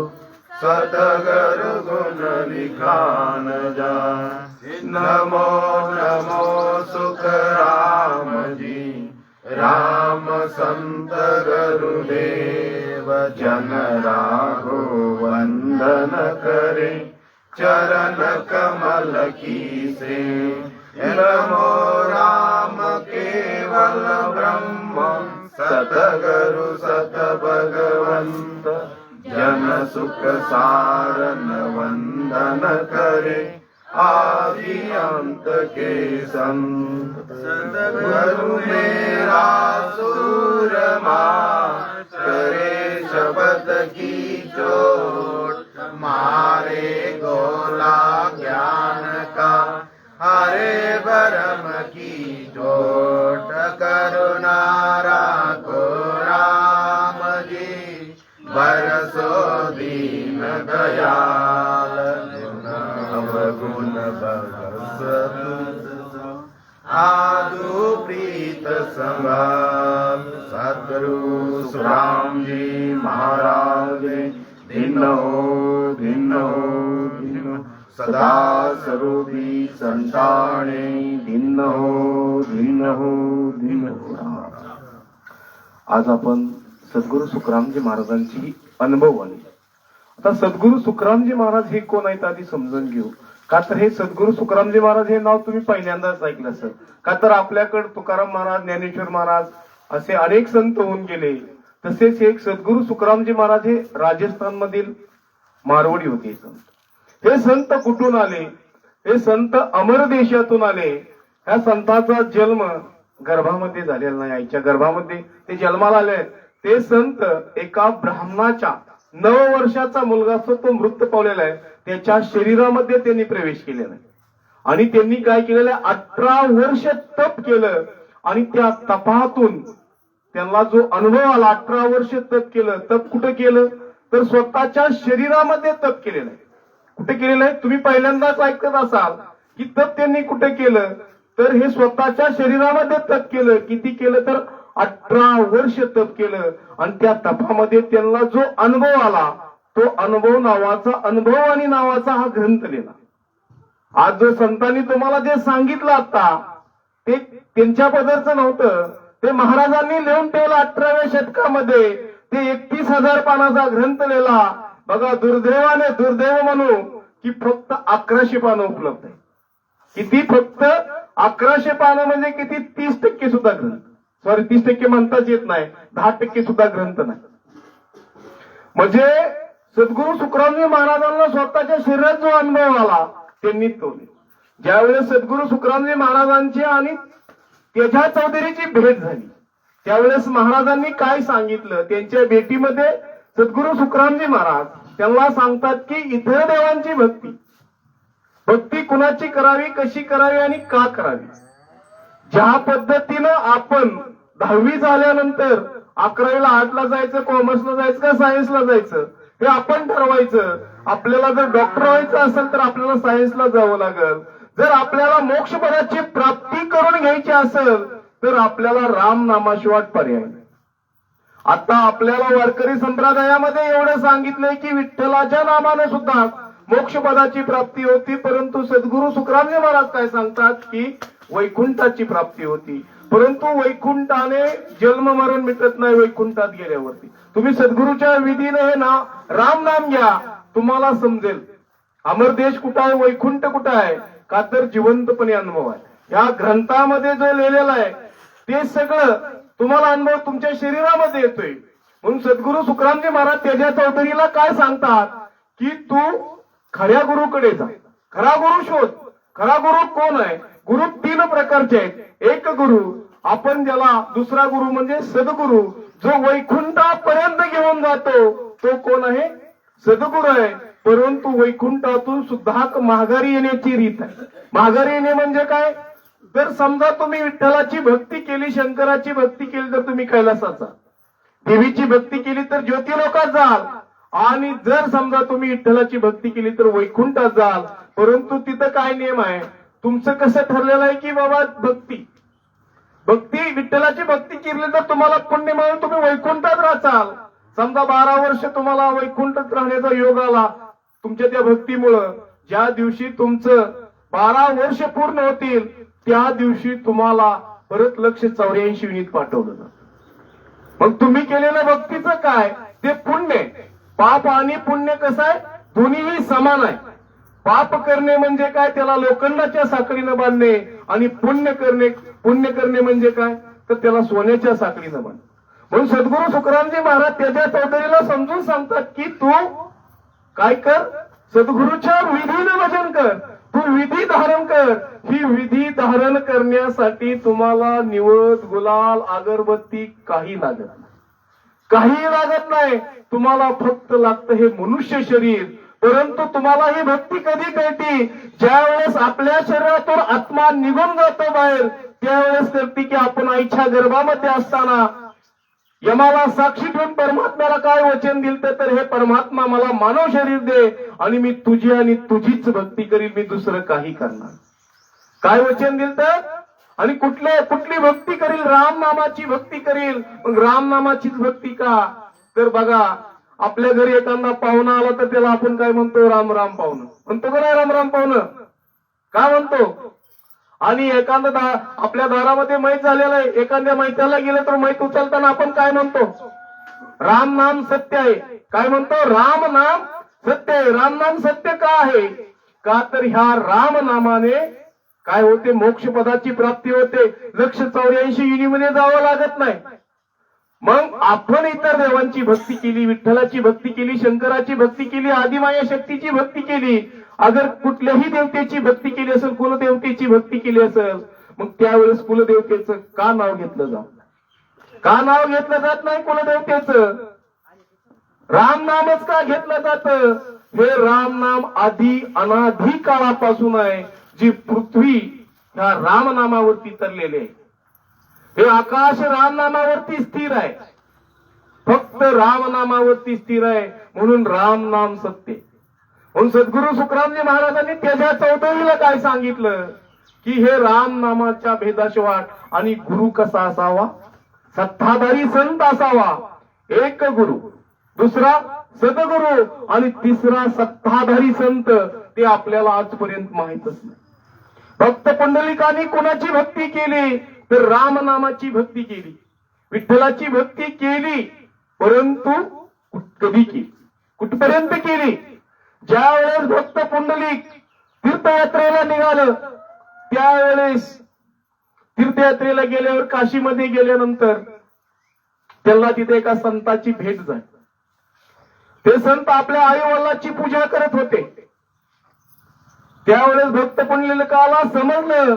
सतगुरु गुण लिखान जाए। नमो नमो सुख राम जी राम संत गुरुदेव, जन राघो वंदन करे चरण कमल की से, नमो राम केवल ब्रह्म सतगुरु सत भगवंत, जन सुख सारन वंदन करे आदि अंत के संत। सतगुरु मेरा सूरमा करे शब्द की चोट, मारे गोला ज्ञान का हरे भरम की चोट, करुणा राखो राम जी बरसो दीन दयाल, गुण बरस आदु प्रीत संभाल। सतगुरु सुराम जी महाराज भिन्न हो भिन्न हो भिन्न हो, सदा स्वरूपी संताने भिन्न हो भिन्न हो भिन्न हो। आज आपण सद्गुरू सुखरामजी महाराजांची अनुभववाणी. आता सद्गुरू सुखरामजी महाराज हे कोण आहेत आधी समजून घेऊ. का तर हे सद्गुरू सुखरामजी महाराज हे नाव तुम्ही पहिल्यांदाच ऐकलं असेल. का तर आपल्याकडे तुकाराम महाराज, ज्ञानेश्वर महाराज असे अनेक संत होऊन गेले. तसेच एक सद्गुरू सुखरामजी महाराज हे राजस्थान मधील मारवाडी होते संत. हे संत कुठून आले? हे संत अमर देशातून आले. ह्या संतांचा जन्म गर्भामध्ये झालेला नाही, आईच्या गर्भामध्ये ते जन्माला आले. ते संत एका ब्राह्मणाच्या 9 वर्षाचा मुलगा असतो तो मृत पावलेला आहे, त्याच्या शरीरामध्ये त्यांनी प्रवेश केलेला आहे. आणि त्यांनी काय केलेलं आहे, 18 वर्ष तप केलं. आणि त्या तपातून त्यांना जो अनुभव आला, 18 वर्ष तप केलं. तप कुठं केलं तर स्वतःच्या शरीरामध्ये तप केलेलं आहे. कुठे केलेलं आहे? तुम्ही पहिल्यांदाच ऐकत असाल की तप त्यांनी कुठे केलं तर हे स्वतःच्या शरीरामध्ये तप केलं. किती केलं तर 18 वर्ष तप केलं. आणि त्या तपामध्ये त्यांना जो अनुभव आला तो अनुभव आणि नावाचा हा ग्रंथ लिहिला. आज जो संतांनी तुम्हाला जे सांगितलं आता ते त्यांच्या पदरचं नव्हतं, ते महाराजांनी लिहून ठेवलं 18व्या शतकामध्ये. ते 31,000 पानाचा ग्रंथ लिहिला. बघा, दुर्दैव म्हणू की फक्त 1100 पानं उपलब्ध आहे. किती? फक्त 1100 पानं म्हणजे किती? 30% सुद्धा ग्रंथ, सॉरी 30% म्हणताच येत नाही, 10% सुद्धा ग्रंथ नाही. म्हणजे सद्गुरू सुखरामजी महाराजांना स्वतःच्या शरीरात जो अनुभव आला त्यांनी तो. ज्यावेळेस सद्गुरू सुखरामजी महाराजांची आणि तेजा चौधरीची भेट झाली त्यावेळेस महाराजांनी काय सांगितलं? त्यांच्या भेटीमध्ये सद्गुरू सुखरामजी महाराज त्यांना सांगतात की इतर देवांची भक्ती कुणाची करावी, कशी करावी आणि का करावी. ज्या पद्धतीनं आपण 10वी झाल्यानंतर 11वीला आर्टला जायचं, कॉमर्सला जायचं का सायन्सला जायचं हे आपण ठरवायचं. आपल्याला जर डॉक्टर व्हायचं असेल तर आपल्याला सायन्सला जावं लागेल. जर आपल्याला मोक्षपदाची प्राप्ती करून घ्यायची असेल तर आपल्याला राम नामाशिवाय पर्याय. आता आपल्याला वारकरी संप्रदायामध्ये एवढं सांगितलंय की विठ्ठलाच्या नामाने सुद्धा मोक्षपदाची प्राप्ती होती. परंतु सद्गुरू सुखरामजी महाराज काय सांगतात की वैकुंठाची प्राप्ती होती. परंतु वैकुंठाने जन्म मरण मिटत नाही वैकुंठात गेल्यावरती. तुम्ही सद्गुरूच्या विधीने हे राम नाम घ्या, तुम्हाला समजेल अमरदेश कुठं आहे, वैकुंठ कुठं आहे. का तर जिवंतपणे अनुभव आहे. या ग्रंथामध्ये जो लिहिलेला आहे ते सगळं तुम्हाला अनुभव तुमच्या शरीरामध्ये येतोय. म्हणून सद्गुरू सुखरामजी महाराज तेजा चौधरीला काय सांगतात की तू खऱ्या गुरुकडे जा, खरा गुरु शोध. खरा गुरु कोण आहे? गुरु 3 प्रकारचे आहेत. एक गुरु आपण ज्याला, दुसरा गुरु म्हणजे सद्गुरु जो वैकुंठापर्यंत घेऊन जातो तो कोण आहे? सद्गुरु आहे. परंतु वैकुंठातून सुद्धा माघारी येण्याची रीत आहे. माघारी येणे म्हणजे काय? जर समजा तुम्ही विठ्ठलाची भक्ती केली, शंकराची भक्ती केली तर तुम्ही कैलासात जाल. देवीची भक्ती केली तर ज्योती लोकात जाल. आणि जर समजा तुम्ही विठ्ठलाची भक्ती केली तर वैकुंठात जाल. परंतु तिथं काय नियम आहे? तुमचं कसं ठरलेलं आहे की बाबा भक्ती विठ्ठलाची भक्ती केली तर तुम्हाला पुण्य मिळून तुम्ही वैकुंठात राहाल. समजा 12 वर्ष तुम्हाला वैकुंठात राहण्याचा योग आला तुमच्या त्या भक्तीमुळं. ज्या दिवशी तुमचं 12 वर्ष पूर्ण होतील त्या दिवशी तुम्हाला परत 184 युनिट पाठवलं जातं. मग तुम्ही केलेल्या भक्तीचं काय? ते पुण्य. पाप आणि पुण्य कसं आहे? दोन्हीही समान आहे. पाप करणे म्हणजे काय? त्याला लोखंडाच्या साखळीनं बांधणे. आणि पुण्य करणे म्हणजे काय? तर त्याला सोन्याच्या साखळीनं बांधणे. म्हणून सद्गुरू सुखरामजी महाराज तेजा चौधरीला समजून सांगतात की तू काय कर? सद्गुरूच्या विधीनं भजन कर. तू विधी धारण कर. ही विधी धारण करण्यासाठी तुम्हाला निवद, गुलाल, अगरबत्ती काही लागत नाही. तुम्हाला फक्त लागतं हे मनुष्य शरीर. परंतु तुम्हाला ही भक्ती कधी कळती? ज्या वेळेस आपल्या शरीरातून आत्मा निघून जातो बाहेर त्यावेळेस कळती की आपण आईच्या गर्भामध्ये असताना यमाला साक्षी ठेवून परमात्म्याला काय वचन दिलं तर हे परमात्मा मला मानव शरीर दे आणि मी तुझी आणि तुझीच भक्ती करील, मी दुसरं काही करणार. काय वचन दिलं? आणि कुठली भक्ती करील? राम नामाची भक्ती करील. मग राम नामाचीच भक्ती का? तर बघा, आपल्या घरी एखादा पाहुणा आला तर त्याला आपण काय म्हणतो? राम राम पाहुणं म्हणतो का नाही? राम राम पाहुणं का म्हणतो? आणि आपल्या दारामध्ये मैत झालेलं आहे, एखाद्या मैत्याला गेलं तर मैत उचलताना आपण काय म्हणतो? राम नाम सत्य आहे. काय म्हणतो? राम नाम सत्य आहे. राम नाम सत्य का आहे? का तर ह्या राम नामाने काय होते? मोक्ष पदाची प्राप्ती होते. 184 युनीमध्ये जावं लागत नाही. मग आपण इतर देवांची भक्ती केली, विठ्ठलाची भक्ती केली, शंकराची भक्ती केली, आदिमाया शक्तीची भक्ती केली, अगर कुठल्याही देवतेची भक्ती केली असेल, कुलदेवतेची भक्ती केली असेल, मग त्यावेळेस कुलदेवतेचं का नाव घेतलं जात? का नाव घेतलं जात नाही कुलदेवतेचं? राम नामच का घेतलं जातं? हे राम नाम आधी अनाधी काळापासून आहे. जी पृथ्वी ह्या राम नामावरती तरलेले आहे. हे आकाश राम नामावरती स्थिर आहे. फक्त राम नामावरती स्थिर आहे. म्हणून राम नाम सत्य. म्हणून सद्गुरु सुखरामजी महाराजांनी त्याच्या 14वीला काय सांगितलं? की हे राम नामाच्या भेदाशिवाय आणि गुरु कसा असावा? सत्ताधारी संत असावा. एक गुरु, दुसरा सद्गुरु आणि तिसरा सत्ताधारी संत. ते आपल्याला आजपर्यंत माहितच नाही. भक्त पुंडलिकांनी कोणाची भक्ती केली? तर राम नामाची भक्ती केली, विठ्ठलाची भक्ती केली. परंतु कधी केली? कुठपर्यंत केली? ज्या वेळेस भक्त पुंडलिक तीर्थयात्रेला निघालं, त्यावेळेस तीर्थयात्रेला गेल्यावर काशीमध्ये गेल्यानंतर त्यांना तिथे एका संताची भेट झाली. ते संत आपल्या आई वडिलांची पूजा करत होते. त्यावेळेस भक्त पुंडलिकाला समजलं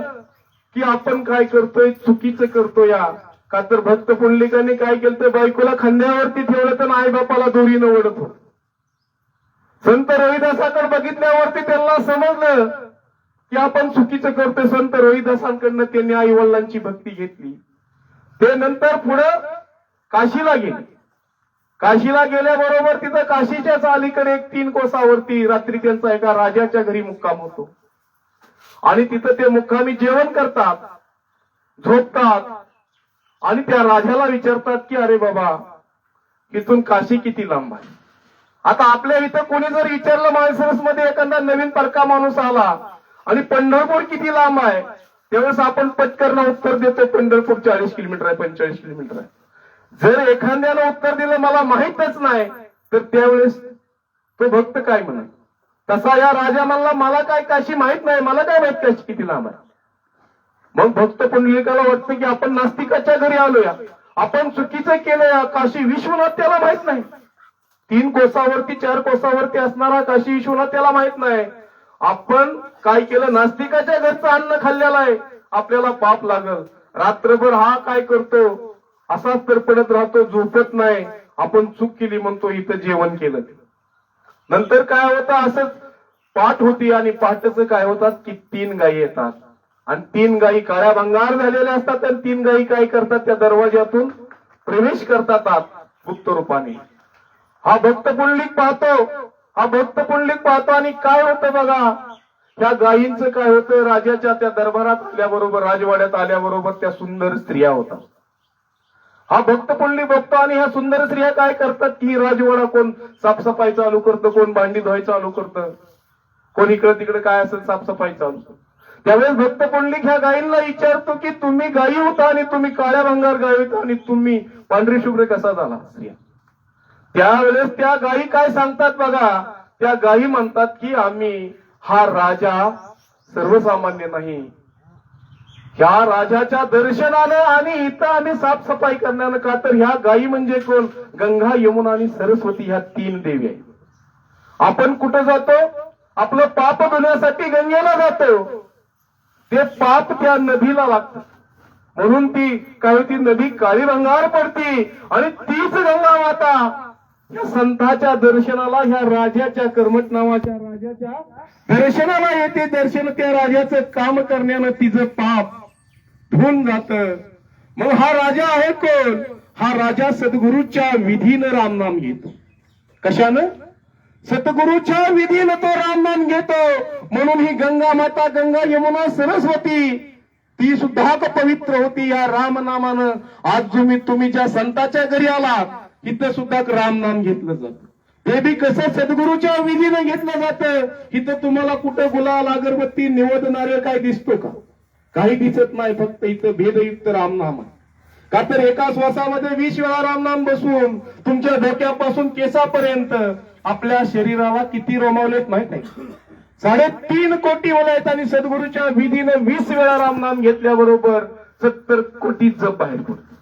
की आपण काय करतोय? चुकीचं करतोय. का तर भक्त पुंडलिकाने काय केलं? तर बायकोला खांद्यावरती ठेवलं तर आई बापाला दोरीनं ओढत होत. संत रोहिदासाकडे बघितल्यावरती त्यांना समजलं की आपण चुकीचं करतोय. संत रोहिदासांकडनं त्यांनी आई वडिलांची भक्ती घेतली. ते नंतर पुढं काशीला गेले. काशीला गेल्याबरोबर तिथं काशीच्याच अलीकडे एक 3 कोसावरती रात्री त्यांचा एका राजाच्या घरी मुक्काम होतो. आणि तिथं ते मुक्कामी जेवण करतात, झोपतात आणि त्या राजाला विचारतात की अरे बाबा, इथून काशी किती लांब आहे? आता आपल्या इथं कोणी जर विचारलं माळसरस मध्ये एखादा नवीन परका माणूस आला आणि पंढरपूर किती लांब आहे, त्यावेळेस आपण पटकन उत्तर देतो पंढरपूर 40 किलोमीटर आहे, 45 किलोमीटर आहे. जर एखाद्यानं उत्तर दिलं मला माहितच नाही, तर त्यावेळेस तो भक्त काय म्हणेल? तसा या राजा म्हणला मला काय काशी माहित नाही, मला काय माहित काशी किती लांब आहे. मग भक्त पुंडलिकाला वाटतं की आपण नास्तिकाच्या घरी आलोया, आपण चुकीचं केलंय. काशी विश्वनाथ त्याला माहित नाही. 3 कोसावरती 4 कोसावरती असणारा काशी विश्वनाथ त्याला माहित नाही. आपण काय केलं? नास्तिकाच्या घरचं अन्न खाल्लेलं आहे, आपल्याला पाप लागल. रात्रभर हा काय करतो? असाच तर पडत राहतो, झोपत नाही. आपण चूक केली म्हणतो, इथं जेवण केलं. नंतर काय होतं? असंच पाठ होती आणि पाठचं काय होतात की 3 गायी येतात आणि 3 गायी काळ्या भंगार झालेल्या असतात. आणि 3 गायी काय करतात? त्या दरवाज्यातून प्रवेश करतात गुप्त रूपाने. हा भक्त पुंडलिक पाहतो, हा भक्त पुंडलिक पाहतो आणि काय होतं बघा, त्या गायींचं काय होतं? राजाच्या त्या दरबारात आल्याबरोबर, राजवाड्यात आल्याबरोबर त्या सुंदर स्त्रिया होतात. हा भक्त पुंडलिक बघतो आणि ह्या सुंदर स्त्रिया काय करतात की राजवाडा कोण साफसफाई चालू करतं, कोण भांडी धुवाई चालू करतं, कोण इकडे तिकडे काय असेल साफसफाई चालू करतं. त्यावेळेस भक्त पुंडलिक ह्या गायींना विचारतो की तुम्ही गायी होता आणि तुम्ही काळ्या भंगार गाय होता आणि तुम्ही पांढरी शुभ्र कसा झाला? स्त्रिया त्यावेळेस त्या गायी काय सांगतात बघा, त्या गायी म्हणतात की आम्ही हा राजा सर्वसामान्य नाही, ह्या राजाच्या दर्शनानं आणि इथं आम्ही साफसफाई करण्यानं. का तर ह्या गायी म्हणजे कोण? गंगा, यमुना आणि सरस्वती ह्या 3 देवी आहेत. आपण कुठं जातो? आपलं पाप धुण्यासाठी गंगेला जातो. ते पाप त्या नदीला लागतं, म्हणून ती काय होती? नदी काळी भंगार पडती आणि तीच गंगा माता या संताच्या दर्शनाला, ह्या राजाच्या कर्मठ नावाच्या राजाच्या दर्शनाला येते. दर्शन त्या राजाचं काम करण्यानं तिचं पाप धुवून जात. मग हा राजा आहे कोण? हा राजा सद्गुरूच्या विधीनं रामनाम घेतो. कशानं? सद्गुरूच्या विधीनं तो रामनाम घेतो. म्हणून ही गंगा माता, गंगा, यमुना, सरस्वती ती सुद्धा पवित्र होती या रामनामानं. आज तुम्ही ज्या संताच्या घरी आलात, इथं सुद्धा रामनाम घेतलं जातं. ते बी कसं? सद्गुरूच्या विधीनं घेतलं जातं. इथं तुम्हाला कुठं गुलाल, अगरबत्ती, निवद, नारळ काय दिसतो का? काही दिसत नाही, फक्त इथं भेदयुक्त रामनाम आहे. का तर एका श्वासामध्ये 20 वेळा रामनाम बसून तुमच्या डोक्यापासून केसापर्यंत आपल्या शरीराला किती रोमावलेत माहित आहे? 3.5 कोटी वलयत आणि सद्गुरूच्या विधीनं 20 वेळा रामनाम घेतल्याबरोबर 70 कोटी जप बाहेर पडतो.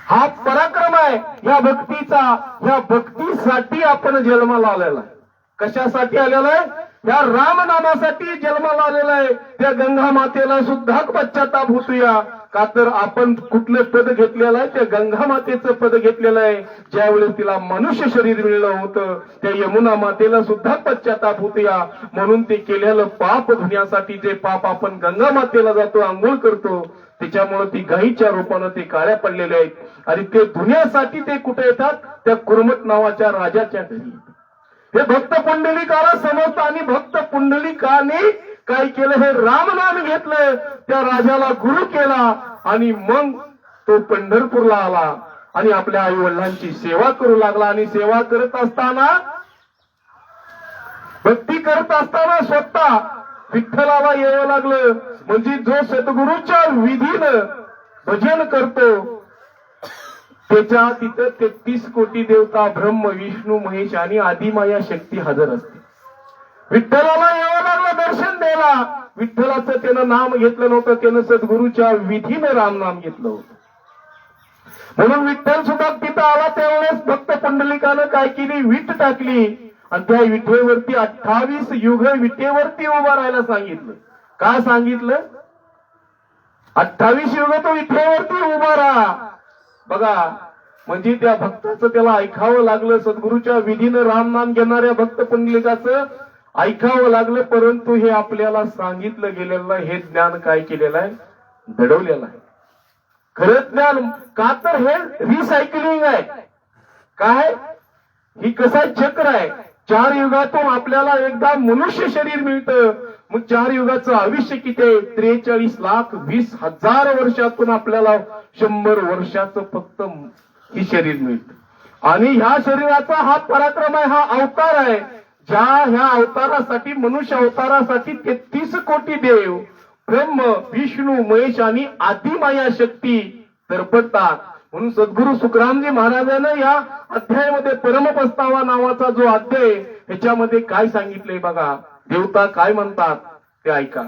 हा पराक्रम आहे या भक्तीचा. या भक्तीसाठी आपण जन्माला आलेला आहे. कशासाठी आलेला आहे? या रामनामासाठी जन्माला आलेला आहे. त्या गंगा मातेला सुद्धा पश्चाताप होतोया. का तर आपण कुठलं पद घेतलेलं आहे? त्या गंगा मातेचं पद घेतलेलं आहे. ज्यावेळेस तिला मनुष्य शरीर मिळलं होतं त्या यमुना मातेला सुद्धा पश्चाताप होतोया. म्हणून ते केलेलं पाप धुण्यासाठी जे पाप आपण गंगा मातेला जातो, आंघोळ करतो, त्याच्यामुळे ती गाईच्या रूपानं ते काळ्या पडलेले आहेत आणि ते धुण्यासाठी ते कुठे येतात? त्या कुर्मट नावाच्या राजाच्या घरी. हे भक्त पुंडलिकाला समजतं आणि भक्त पुंडलिकाने काय केलं? हे रामनाम घेतलं, त्या राजाला गुरु केला आणि मग तो पंढरपूरला आला आणि आपल्या आई वडिलांची सेवा करू लागला. आणि सेवा करत असताना, भक्ती करत असताना स्वतः विठ्ठलाला यावं लागलं. म्हणजे जो सद्गुरूच्या विधीनं भजन करतो त्याच्या तिथं 33 कोटी देवता, ब्रह्म, विष्णू, महेश आणि आदिमाया शक्ती हजर असते. विठ्ठलाला यावं लागलं दर्शन द्यायला. विठ्ठलाचं त्यानं नाम घेतलं नव्हतं, त्यानं सद्गुरूच्या विधीनं रामनाम घेतलं होतं. म्हणून विठ्ठल सुद्धा तिथं आला त्यावेळेस भक्त पुंडलिकानं काय केली? विट टाकली आणि त्या विठेवरती 28 युग विटेवरती उभा राहायला सांगितलं. काय सांगितलं? 28 युग तो विठेवरती उभा राहा. बघा, म्हणजे त्या भक्ताचं त्याला ऐकावं लागलं. सद्गुरूच्या विधीनं रामनाम घेणाऱ्या भक्त पुंडलिकाचं ऐकावं लागलं. परंतु हे आपल्याला सांगितलं गेलेलं नाही. हे ज्ञान काय केलेलं आहे? घडवलेलं आहे. खरं ज्ञान. का तर हे रिसायकलिंग आहे. काय? ही कसा चक्र आहे? 4 युगातून आपल्याला एकदा मनुष्य शरीर मिळतं. मग 4 युगाचं आयुष्य किती आहे? 43,20,000 वर्षातून आपल्याला 100 वर्षाचं फक्त ही शरीर मिळतं. आणि ह्या शरीराचा हा पराक्रम आहे, हा अवतार आहे. ह्या अवतारासाठी, मनुष्य अवतारासाठी 33 कोटी देव, ब्रह्म, विष्णू, महेश आणि आदिमाया शक्ती तरपडतात. म्हणून सद्गुरू सुखरामजी महाराजांना या अध्यायामध्ये परमपस्तावा नावाचा जो अध्याय, ह्याच्यामध्ये काय सांगितलंय बघा. देवता काय म्हणतात ते ऐका.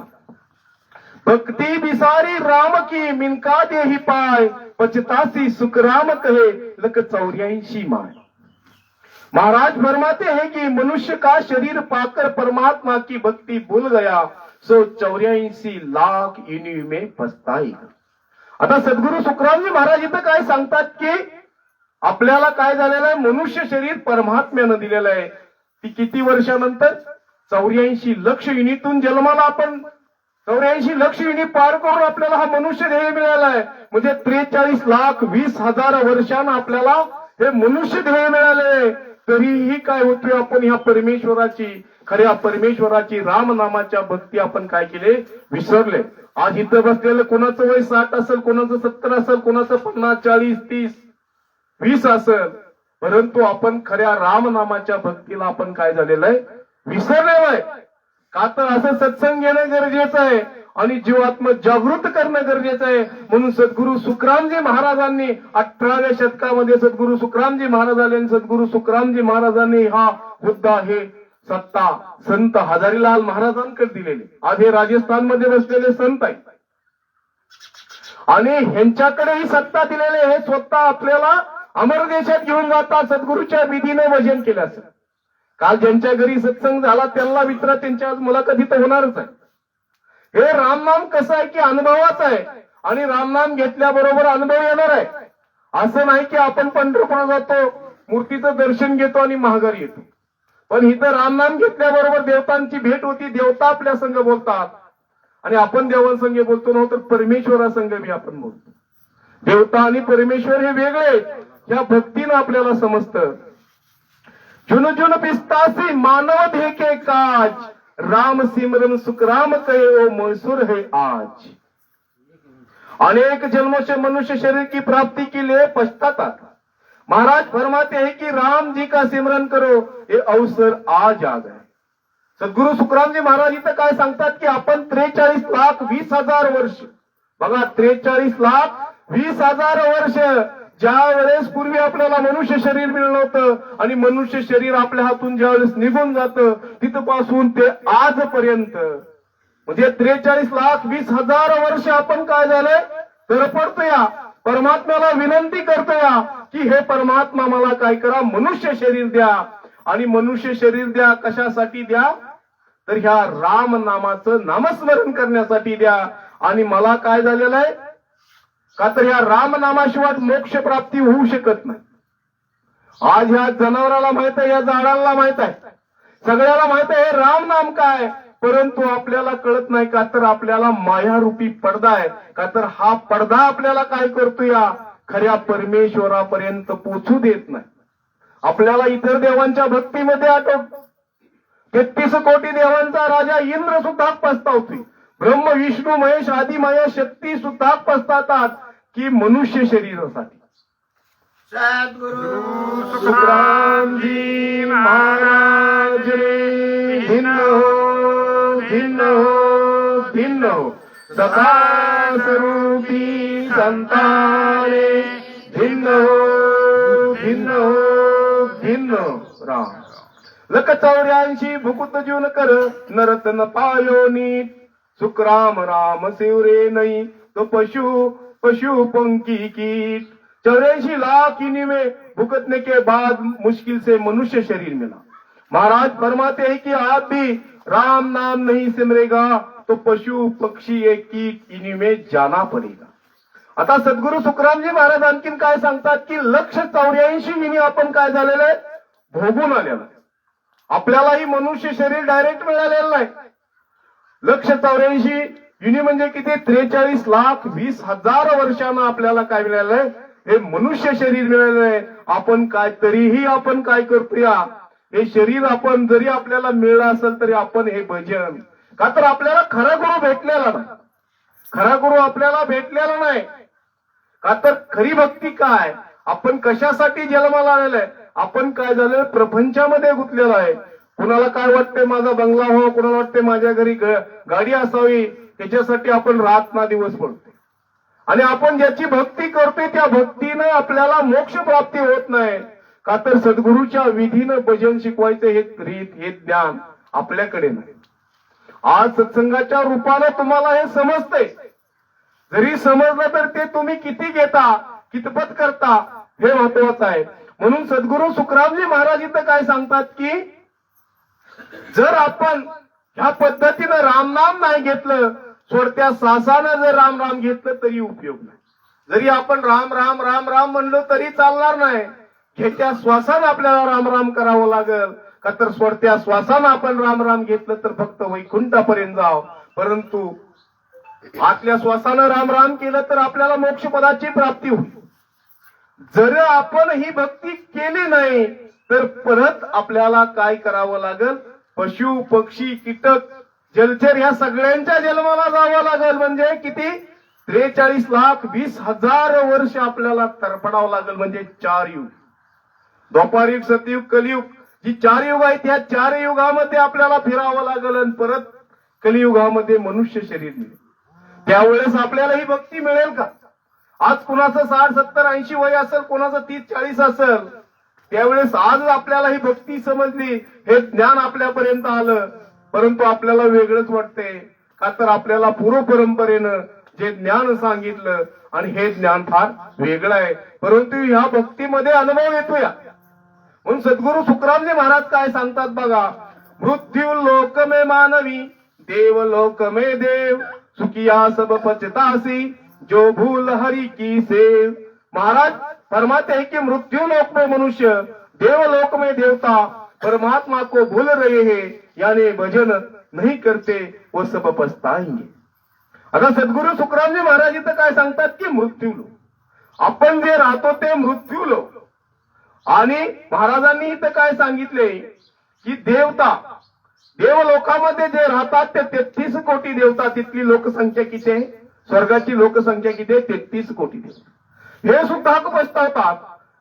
भक्ती बिसारी राम की मिनका देही पाय, पचतासी सुखराम कहे लक 84 माय. महाराज फरमाते हैं कि मनुष्य का शरीर पाकर परमात्मा की भक्ति भूल गया, सो 84 लाख योनि में पछताएगा. आता सद्गुरू सुखरामजी महाराज इथं काय सांगतात की आपल्याला काय झालेलं आहे? मनुष्य शरीर परमात्म्यानं दिलेलं आहे. ती किती वर्षानंतर? 84 लक्ष युनिटून जन्माला आपण 84 लक्ष युनिट पार करून आपल्याला हा मनुष्य देह मिळाला आहे. म्हणजे 43,20,000 वर्षानं आपल्याला हे मनुष्य देह मिळाले. तरीही काय होतोय? आपण ह्या परमेश्वराची, खऱ्या परमेश्वराची रामनामाच्या भक्ती आपण काय केले? विसरले. आज इथं बसलेलं कोणाचं वय 60 असेल, कोणाचं 70 असेल, कोणाचं 50, 40, 30, 20 असेल. परंतु आपण खऱ्या रामनामाच्या भक्तीला आपण काय झालेलं आहे? विसरलेलं आहे. का तर असं सत्संग घेणं गरजेचं आहे आणि जीवात्म जागृत करणं गरजेचं आहे. म्हणून सद्गुरू सुखरामजी महाराजांनी 18व्या शतकामध्ये सद्गुरू सुखरामजी महाराजांनी हा हुद्दा, हे सत्ता संत हजारीलाल महाराजांकडे दिलेले. आज हे राजस्थानमध्ये बसलेले संत आहेत आणि ह्यांच्याकडे ही सत्ता दिलेले. हे स्वतः आपल्याला अमर देशात घेऊन जातात सद्गुरूच्या विधीने भजन केल्याचं. काल ज्यांच्या घरी सत्संग झाला त्यांना विचारा, त्यांच्या आज मुलाखत इथं होणारच आहे. हे रामनाम कसं आहे की अनुभवाचं आहे आणि रामनाम घेतल्याबरोबर अनुभव येणार आहे. असं नाही की आपण पंढरपूरला जातो, मूर्तीचं दर्शन घेतो आणि माघारी येतो. पण इथं रामनाम घेतल्याबरोबर देवतांची भेट होती. देवता आपल्या संग बोलतात आणि आपण देवांसंग बोलतो ना, तर परमेश्वरासंग बी आपण बोलतो. देवता आणि परमेश्वर हे वेगळे. या भक्तीनं आपल्याला समजतं. जुन जुन पिस्तासी मानव देह के काज, राम सिमरन सुखराम कहे ओ मैसूर है आज. अनेक जन्मों से मनुष्य शरीर की प्राप्ति के लिए पछताता. महाराज फरमाते हैं कि राम जी का सिमरन करो, ये अवसर आज आ गए. सद्गुरू सुखरामजी महाराज इथं काय सांगतात की आपण 43,20,000 वर्ष, बघा 43,20,000 वर्ष, ज्या वेळेस पूर्वी आपल्याला मनुष्य शरीर मिळलं होतं आणि मनुष्य शरीर आपल्या हातून ज्या वेळेस निघून जातं तिथपासून ते आजपर्यंत म्हणजे 43,20,000 वर्ष आपण काय झालंय धडपडतोया, परमात्म्याला विनंती करतोया की हे परमात्मा मला काय करा, मनुष्य शरीर द्या. आणि मनुष्य शरीर द्या कशासाठी द्या, तर ह्या राम नामाचं नामस्मरण करण्यासाठी द्या. आणि मला काय झालेलं आहे का, तर ह्या राम नामाशिवाय मोक्ष प्राप्ती होऊ शकत नाही. आज ह्या जनावराला माहित आहे, या झाडाला माहित आहे, सगळ्याला माहित आहे हे राम नाम काय, परंतु आपल्याला कळत नाही का, तर आपल्याला मायारूपी पडदा आहे का, तर हा पडदा आपल्याला काय करतो, या खऱ्या परमेश्वरापर्यंत पोचू देत नाही. आपल्याला इतर देवांच्या भक्तीमध्ये आठवत 33 कोटी देवांचा राजा इंद्र सुद्धा पस्तावतोय, ब्रह्म विष्णू महेश आदी माया शक्ती सुद्धा पस्तावतात की मनुष्य शरीरासाठी. सद्गुरु सुखरामजी महाराज रे भिन्न हो, भिन्न हो, भिन्न हो, सदा स्वरूपी संताने भिन्न हो, भिन्न हो, भिन्न राम. लक 84 भुकुत जीवन कर नरतन पायो नीट, सुखराम राम शिवरे नहीं तो पशु पशु पंखी कीट. 84 लाख में भुगतने के बाद मुश्किल से मनुष्य शरीर मिला. महाराज फरमाते हैं कि आप भी राम नाम नहीं सिमरेगा तो पशु पक्षी एक कीट इन्हीं में जाना पडेगा. आता सद्गुरू सुखरामजी महाराज आणखीन काय सांगतात की 184 आपण काय झालेलं आहे भोगून आलेलं आहे. आपल्यालाही मनुष्य शरीर डायरेक्ट मिळालेलं नाही. 184 म्हणजे किती, 43,20,000 वर्षांना आपल्याला काय मिळालं आहे, हे मनुष्य शरीर मिळालेलं आहे. आपण काय तरीही आपण काय करतोया, हे शरीर आपण जरी आपल्याला मिळलं असेल तरी आपण हे भजन का, तर आपल्याला खरा गुरु भेटलेला नाही, खरा गुरु आपल्याला भेटलेला नाही का, तर खरी भक्ती काय, आपण कशासाठी जन्माला आलेलं आहे, आपण काय झालं प्रपंचामध्ये गुंतलेलं आहे. कुणाला काय वाटते माझा बंगला हो, कुणाला वाटते माझ्या घरी गाडी असावी, त्याच्यासाठी आपण रात ना दिवस पडतो. आणि आपण ज्याची भक्ती करतोय त्या भक्तीनं आपल्याला मोक्ष प्राप्ती होत नाही का, तर सद्गुरूच्या विधीनं भजन शिकवायचं हे रीत, हे ज्ञान आपल्याकडे नाही. आज सत्संगाच्या रूपानं तुम्हाला हे समजतंय, जरी समजलं तर ते तुम्ही किती घेता, कितपत करता हे महत्वाचं आहे. म्हणून सद्गुरू सुखरामजी महाराज इथं काय सांगतात की जर आपण ह्या पद्धतीनं रामनाम नाही घेतलं, सोडत्या सासानं जर राम राम घेतलं तरी उपयोग नाही. जरी आपण राम राम राम राम म्हणलो तरी चालणार नाही. घेत्या श्वासानं आपल्याला राम राम करावं लागेल का, तर सोडत्या श्वासानं आपण राम राम घेतलं तर फक्त वैकुंठापर्यंत जाव, परंतु आतल्या श्वासानं राम राम केलं तर आपल्याला मोक्षपदाची प्राप्ती होईल. जर आपण ही भक्ती केली नाही तर परत आपल्याला काय करावं लागेल, पशु पक्षी कीटक जलचर ह्या सगळ्यांच्या जन्माला जावं लागेल. म्हणजे किती, 43,20,000 वर्ष आपल्याला तडफडावं लागेल. म्हणजे 4 युग, द्वापारयुग, सतयुग, कलियुग, जी 4 युग आहेत त्या 4 युगामध्ये आपल्याला फिरावं लागेल आणि परत कलियुगामध्ये मनुष्य शरीर मिळेल. त्यावेळेस आपल्याला ही भक्ती मिळेल का? आज कुणाचं 60, 70, 80 वय असेल, कोणाचं 30, 40 असेल, त्यावेळेस आज आपल्याला ही भक्ती समजली, हे ज्ञान आपल्यापर्यंत आलं, परंतु आपल्याला वेगळंच वाटते का, तर आपल्याला पूर्व परंपरेनं जे ज्ञान सांगितलं आणि हे ज्ञान फार वेगळं आहे, परंतु ह्या भक्तीमध्ये अनुभव येतोया. म्हणून सद्गुरू सुखरामजी महाराज काय सांगतात बघा, मृत्यू लोक में मानवी, देव लोक में देव, सुखिया सब पचतासी, जो भूल हरि की सेव. महाराज फरमाते हैं कि मृत्यु लोक में मनुष्य, देवलोक में देवता, परमात्मा को भूल रहे हैं, यानी भजन नहीं करते वो सब पछताएंगे. आता सद्गुरू सुखरामजी महाराज इथं काय सांगतात की मृत्यू लोक, आपण जे राहतो ते मृत्यू लोक. आणि महाराजांनी इथं काय सांगितले की देवता, देवलोकामध्ये जे राहतात ते 33 कोटी देवता. तिथली लोकसंख्या किती आहे, स्वर्गाची लोकसंख्या किती आहे, 33 कोटी देवता. हे सुद्धा पछतावतात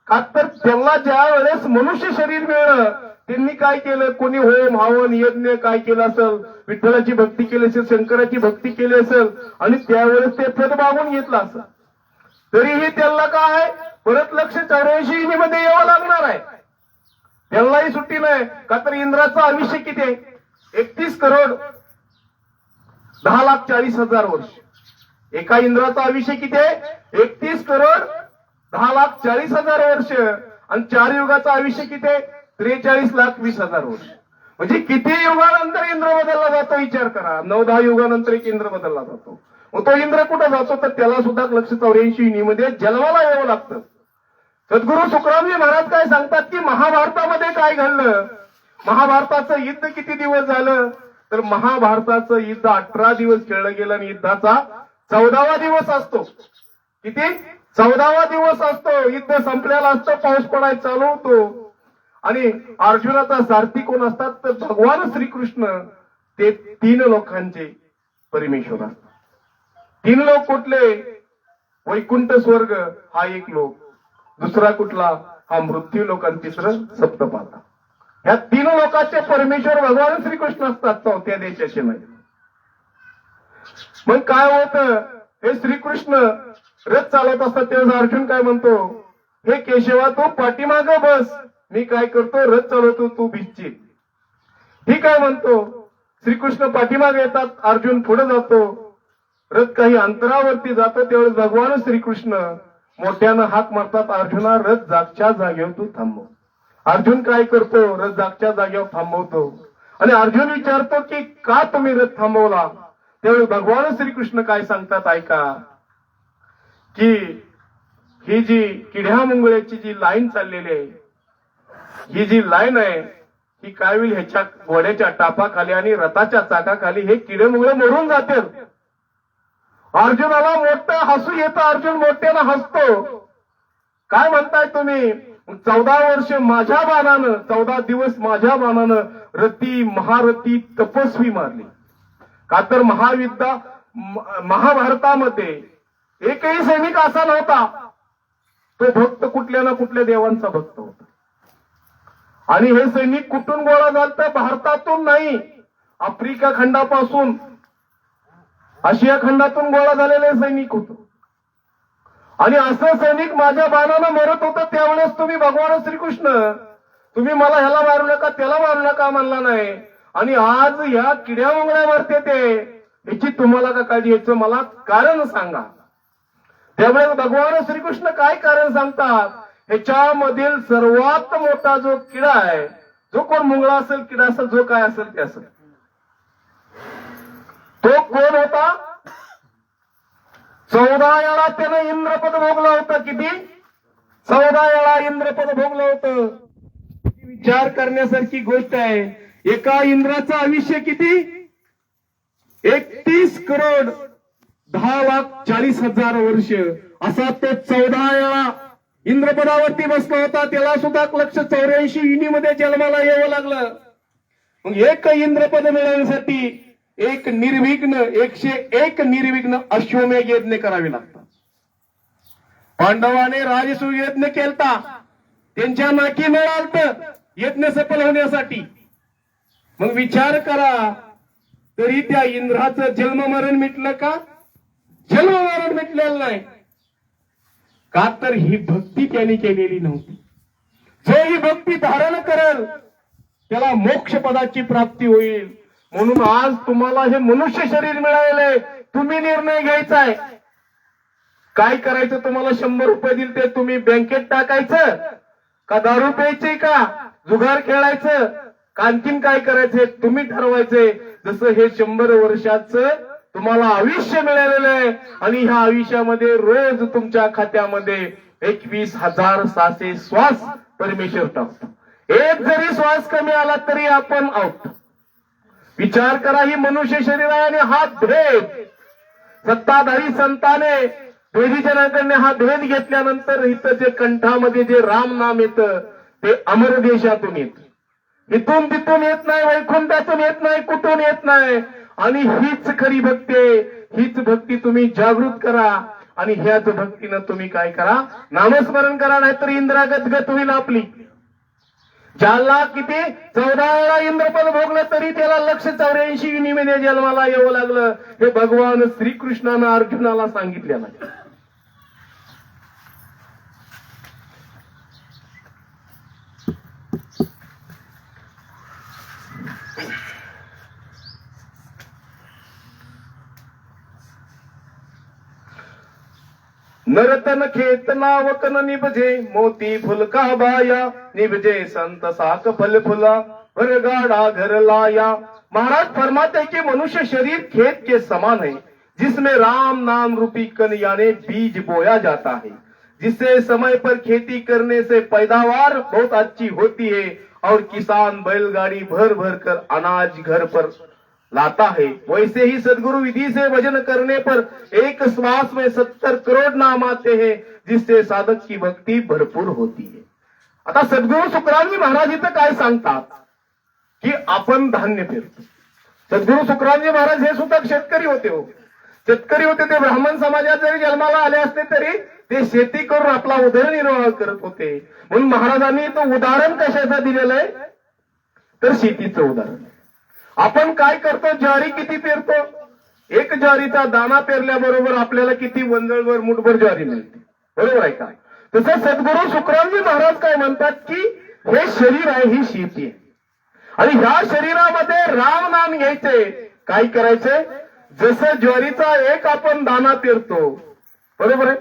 का, तर त्यांना ज्या वेळेस मनुष्य शरीर मिळलं त्यांनी काय केलं, कोणी होम हवन यज्ञ काय केलं असेल, विठ्ठलाची भक्ती केली असेल, शंकराची भक्ती केली असेल आणि त्यावेळेस ते फळ मागून घेतलं असेल, तरीही त्यांना काय परत 184 मध्ये यावं लागणार आहे. त्यांनाही सुट्टी नाही. का तर इंद्राचं आयुष्य किती आहे? 31 करोड 10,40,000 वर्ष. एका इंद्राचं आयुष्य किती आहे? 31 करोड 10,40,000 वर्ष. आणि 4 युगाचं आयुष्य किती आहे? 43,20,000 वर्ष. म्हणजे किती युगानंतर इंद्र बदलला जातो विचार करा. 9-10 युगानंतर एक इंद्र बदलला जातो. मग तो इंद्र कुठं जातो? तर त्याला सुद्धा 184 मध्ये जन्माला यावं लागतं. सद्गुरू सुखरामजी महाराज काय सांगतात की महाभारतामध्ये काय घडलं, महाभारताचं युद्ध किती दिवस झालं, तर महाभारताचं युद्ध 18 दिवस खेळलं गेलं आणि युद्धाचा 14वा दिवस असतो. किती? 14वा दिवस असतो. युद्ध संपलेला असतं, पाऊस पडायला चालू होतो आणि अर्जुनाचा सारथी कोण असतात? तर भगवान श्रीकृष्ण. ते 3 लोकांचे परमेश्वर असतात. 3 लोक कुठले? वैकुंठ स्वर्ग हा एक लोक, दुसरा कुठला? हा मृत्यू लोक, आणि तिसरं सप्तपाता. ह्या 3 लोकांचे परमेश्वर भगवान श्रीकृष्ण असतात, चौथ्या देशाचे नाही. मग काय होतं? हे श्रीकृष्ण रथ चालवत असतात तेव्हा अर्जुन काय म्हणतो? हे केशवा तू पाठीमागं बस, मी काय करतो? रथ चालवतो, तू भिजशील. ठीक आहे म्हणतो. श्रीकृष्ण पाठीमागे येतात, अर्जुन पुढे जातो. रथ काही अंतरावरती जातो त्यावेळेस भगवान श्रीकृष्ण मोठ्यानं हाक मारतात, अर्जुना रथ जागच्या जागेवर तू थांबव. अर्जुन काय करतो? रथ जागच्या जागेवर थांबवतो. आणि अर्जुन विचारतो की का तुम्ही रथ थांबवला? त्यावेळी भगवान श्रीकृष्ण काय सांगतात ऐका, की ही जी किड्या मुंगळ्याची जी लाईन चाललेली आहे, ही जी लाईन आहे ही काय होईल? ह्याच्या घोड्याच्या टापाखाली आणि रथाच्या चाकाखाली हे किडे मुंगळे मरून जातील. अर्जुनाला मोठं हसू येतं. अर्जुन मोठ्यानं हसतो. काय म्हणताय तुम्ही? 14 वर्ष माझ्या बाणानं, 14 दिवस माझ्या बाणानं रती महारथी तपस्वी मारली. का तर महाभारतामध्ये एकही सैनिक असा नव्हता, तो भक्त कुठल्या ना कुठल्या देवांचा भक्त होता. आणि हे सैनिक कुठून गोळा झालं? भारतातून नाही, आफ्रिका खंडापासून, आशिया खंडातून गोळा झालेले सैनिक होतं. आणि असं सैनिक माझ्या बाणानं मरत होतं. त्यावेळेस तुम्ही भगवान श्रीकृष्ण, तुम्ही मला ह्याला मारू नका त्याला मारू नका म्हणला नाही. आणि आज या किड्या मुंगळ्या मरते ते, याची तुम्हाला का काळजी? याचं मला कारण सांगा. त्यावेळेस भगवान श्रीकृष्ण काय कारण सांगतात? ह्याच्यामधील सर्वात मोठा जो किडा आहे, जो कोण मुंगळा असेल, किडा असेल, जो काय असेल ते असेल, तो कोण होता? 14 वेळा त्यानं इंद्रपद भोगलं होतं. किती? 14 वेळा इंद्रपद भोगलं होतं. विचार करण्यासारखी गोष्ट आहे. एका इंद्राचं आयुष्य किती? 31 करोड 10,40,000 वर्ष. असा तो 14 वेळा इंद्रपदावरती बसला होता. त्याला सुद्धा 184 मध्ये जन्माला यावं लागलं. मग एक इंद्रपद मिळवण्यासाठी एक निर्विघ्न 101 निर्विघ्न अश्वमेध यज्ञ करावे लागतात. पांडवाने राजसूय यज्ञ केलता, त्यांच्या नाकी मिळालत यज्ञ सफल होण्यासाठी. मग विचार करा, तरी त्या इंद्राचं जन्ममरण मिटलं का? जन्ममरण मिटलेलं नाही. का तर ही भक्ती त्यांनी केलेली नव्हती. जो ही भक्ती धारण करेल त्याला मोक्ष पदाची प्राप्ती होईल. म्हणून आज तुम्हाला हे मनुष्य शरीर मिळाले, तुम्ही निर्णय घ्यायचा आहे. काय करायचं? तुम्हाला 100 रुपये दिले ते तुम्ही बँकेत टाकायचं का दारू प्यायचे का जुगार खेळायचं का आणखीन काय करायचंय तुम्ही ठरवायचंय. जसं हे 100 वर्षाचं तुम्हाला आयुष्य मिळालेलं आहे आणि ह्या आयुष्यामध्ये रोज तुमच्या खात्यामध्ये 21,600 श्वास परमेश्वर टाकतो. एक जरी श्वास कमी आला तरी आपण आउट. विचार करा, ही मनुष्य शरीर आहे आणि हा भेद सत्ताधारी संताने वेदीजनाकडे हा भेद घेतल्यानंतर इथं जे कंठामध्ये जे राम नाम येतं ते अमर देशातून येत, इथून तिथून येत नाही, वैकुंठातून येत नाही, कुठून येत नाही. आणि हीच खरी भक्ती आहे. हीच भक्ती तुम्ही जागृत करा आणि ह्याच भक्तीनं तुम्ही काय करा? नामस्मरण करा, नाहीतर इंद्रा गदगद होईल आपली. ज्याला किती 14 वेळा इंद्रपद भोगलं तरी त्याला 184 युनिमेने जन्माला यावं लागलं, हे भगवान श्रीकृष्णानं अर्जुनाला सांगितलेलं आहे. नरतन खेत नावकन निभजे, मोती फुलका बाया निभजे, संत साक फल फुला वरगाड़ा घर लाया. महाराज फरमाते कि मनुष्य शरीर खेत के समान है, जिसमें राम नाम रूपी कण यानी बीज बोया जाता है, जिससे समय पर खेती करने से पैदावार बहुत अच्छी होती है और किसान बैलगाड़ी भर भर कर अनाज घर पर लाता है. वैसे ही सदगुरु विधि से भजन करने पर एक श्वास में 70 करोड़ नाम आते हैं, जिससे साधक की भक्ती भरपूर होती है. आता सद्गुरु सुखरामजी महाराज इथं काय सांगतात की आपण धान्य पेरतो. सद्गुरु सुखरामजी महाराज हे सुद्धा शेतकरी होते. शेतकरी होते, ते ब्राह्मण समाजात जरी जन्माला आले असते तरी ते शेती करून आपला उदरनिर्वाह करत होते. म्हणून महाराजांनी तो उदाहरण कशाचं दिलेलं आहे, तर शेतीचं उदाहरण. आपण काय करतो, ज्वारी किती पेरतो, एक ज्वारीचा दाना पेरल्याबरोबर आपल्याला किती वंजळभर मुठभर ज्वारी मिळते, बरोबर आहे का. तसं सद्गुरु सुखरामजी महाराज काय म्हणतात की हे शरीर आहे, ही शेती आहे, आणि ह्या शरीरामध्ये राम नाम घ्यायचे. काय करायचे, जसं ज्वारीचा एक आपण दाना पेरतो, बरोबर आहे,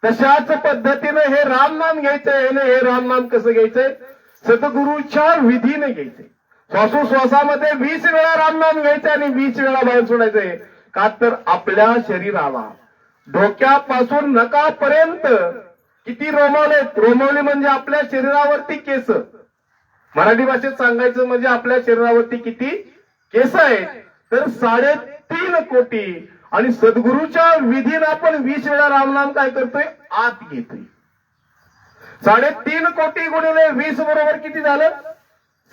तशाच पद्धतीने हे राम नाम घ्यायचंय. हे राम नाम कसं घ्यायचंय, सद्गुरूच्या विधीने घ्यायचंय. श्वासोश्वासामध्ये 20 वेळा रामनाम घ्यायचे आणि 20 वेळा बाहेर सोडायचे. का तर आपल्या शरीराला डोक्यापासून नकापर्यंत किती रोमावले, रोमावले म्हणजे आपल्या शरीरावरती केस, मराठी भाषेत सांगायचं म्हणजे आपल्या शरीरावरती किती केस आहेत, तर 3.5 कोटी. आणि सद्गुरूच्या विधीनं आपण 20 वेळा रामनाम काय करतोय, आत घेतोय. 3.5 कोटी गुणिले 20 बरोबर किती झालं,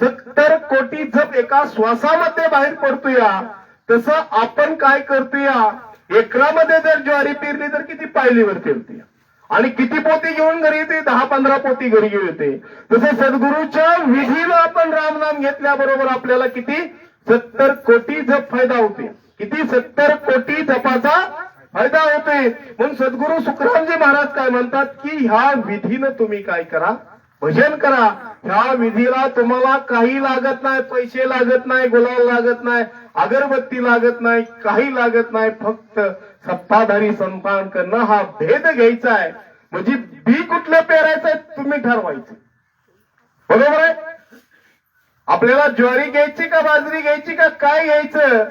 70 कोटी जप एका श्वासामध्ये बाहेर पडतोया. तसं आपण काय करतोया, एकरामध्ये जर ज्वारी पेरली तर किती पायलीवर पेरतोय, आणि किती पोती घेऊन घरी येते, 10-15 पोती घरी घेऊन येते. तसे सद्गुरूच्या विधीनं आपण रामनाम घेतल्याबरोबर आपल्याला किती 70 कोटी जप फायदा होते. किती 70 कोटी जपाचा फायदा होतोय. म्हणून सद्गुरू सुखरामजी महाराज काय म्हणतात की ह्या विधीनं तुम्ही काय करा, भजन करा. ह्या विधीला तुम्हाला काही लागत नाही, पैसे लागत नाही, गुलाल लागत नाही, अगरबत्ती लागत नाही, काही लागत नाही. फक्त सत्ताधारी संपादन करणं हा भेद घ्यायचा आहे. म्हणजे बी कुठलं पेरायचंय तुम्ही ठरवायचं, बरोबर आहे. आपल्याला ज्वारी घ्यायची का बाजरी घ्यायची का काय घ्यायचं,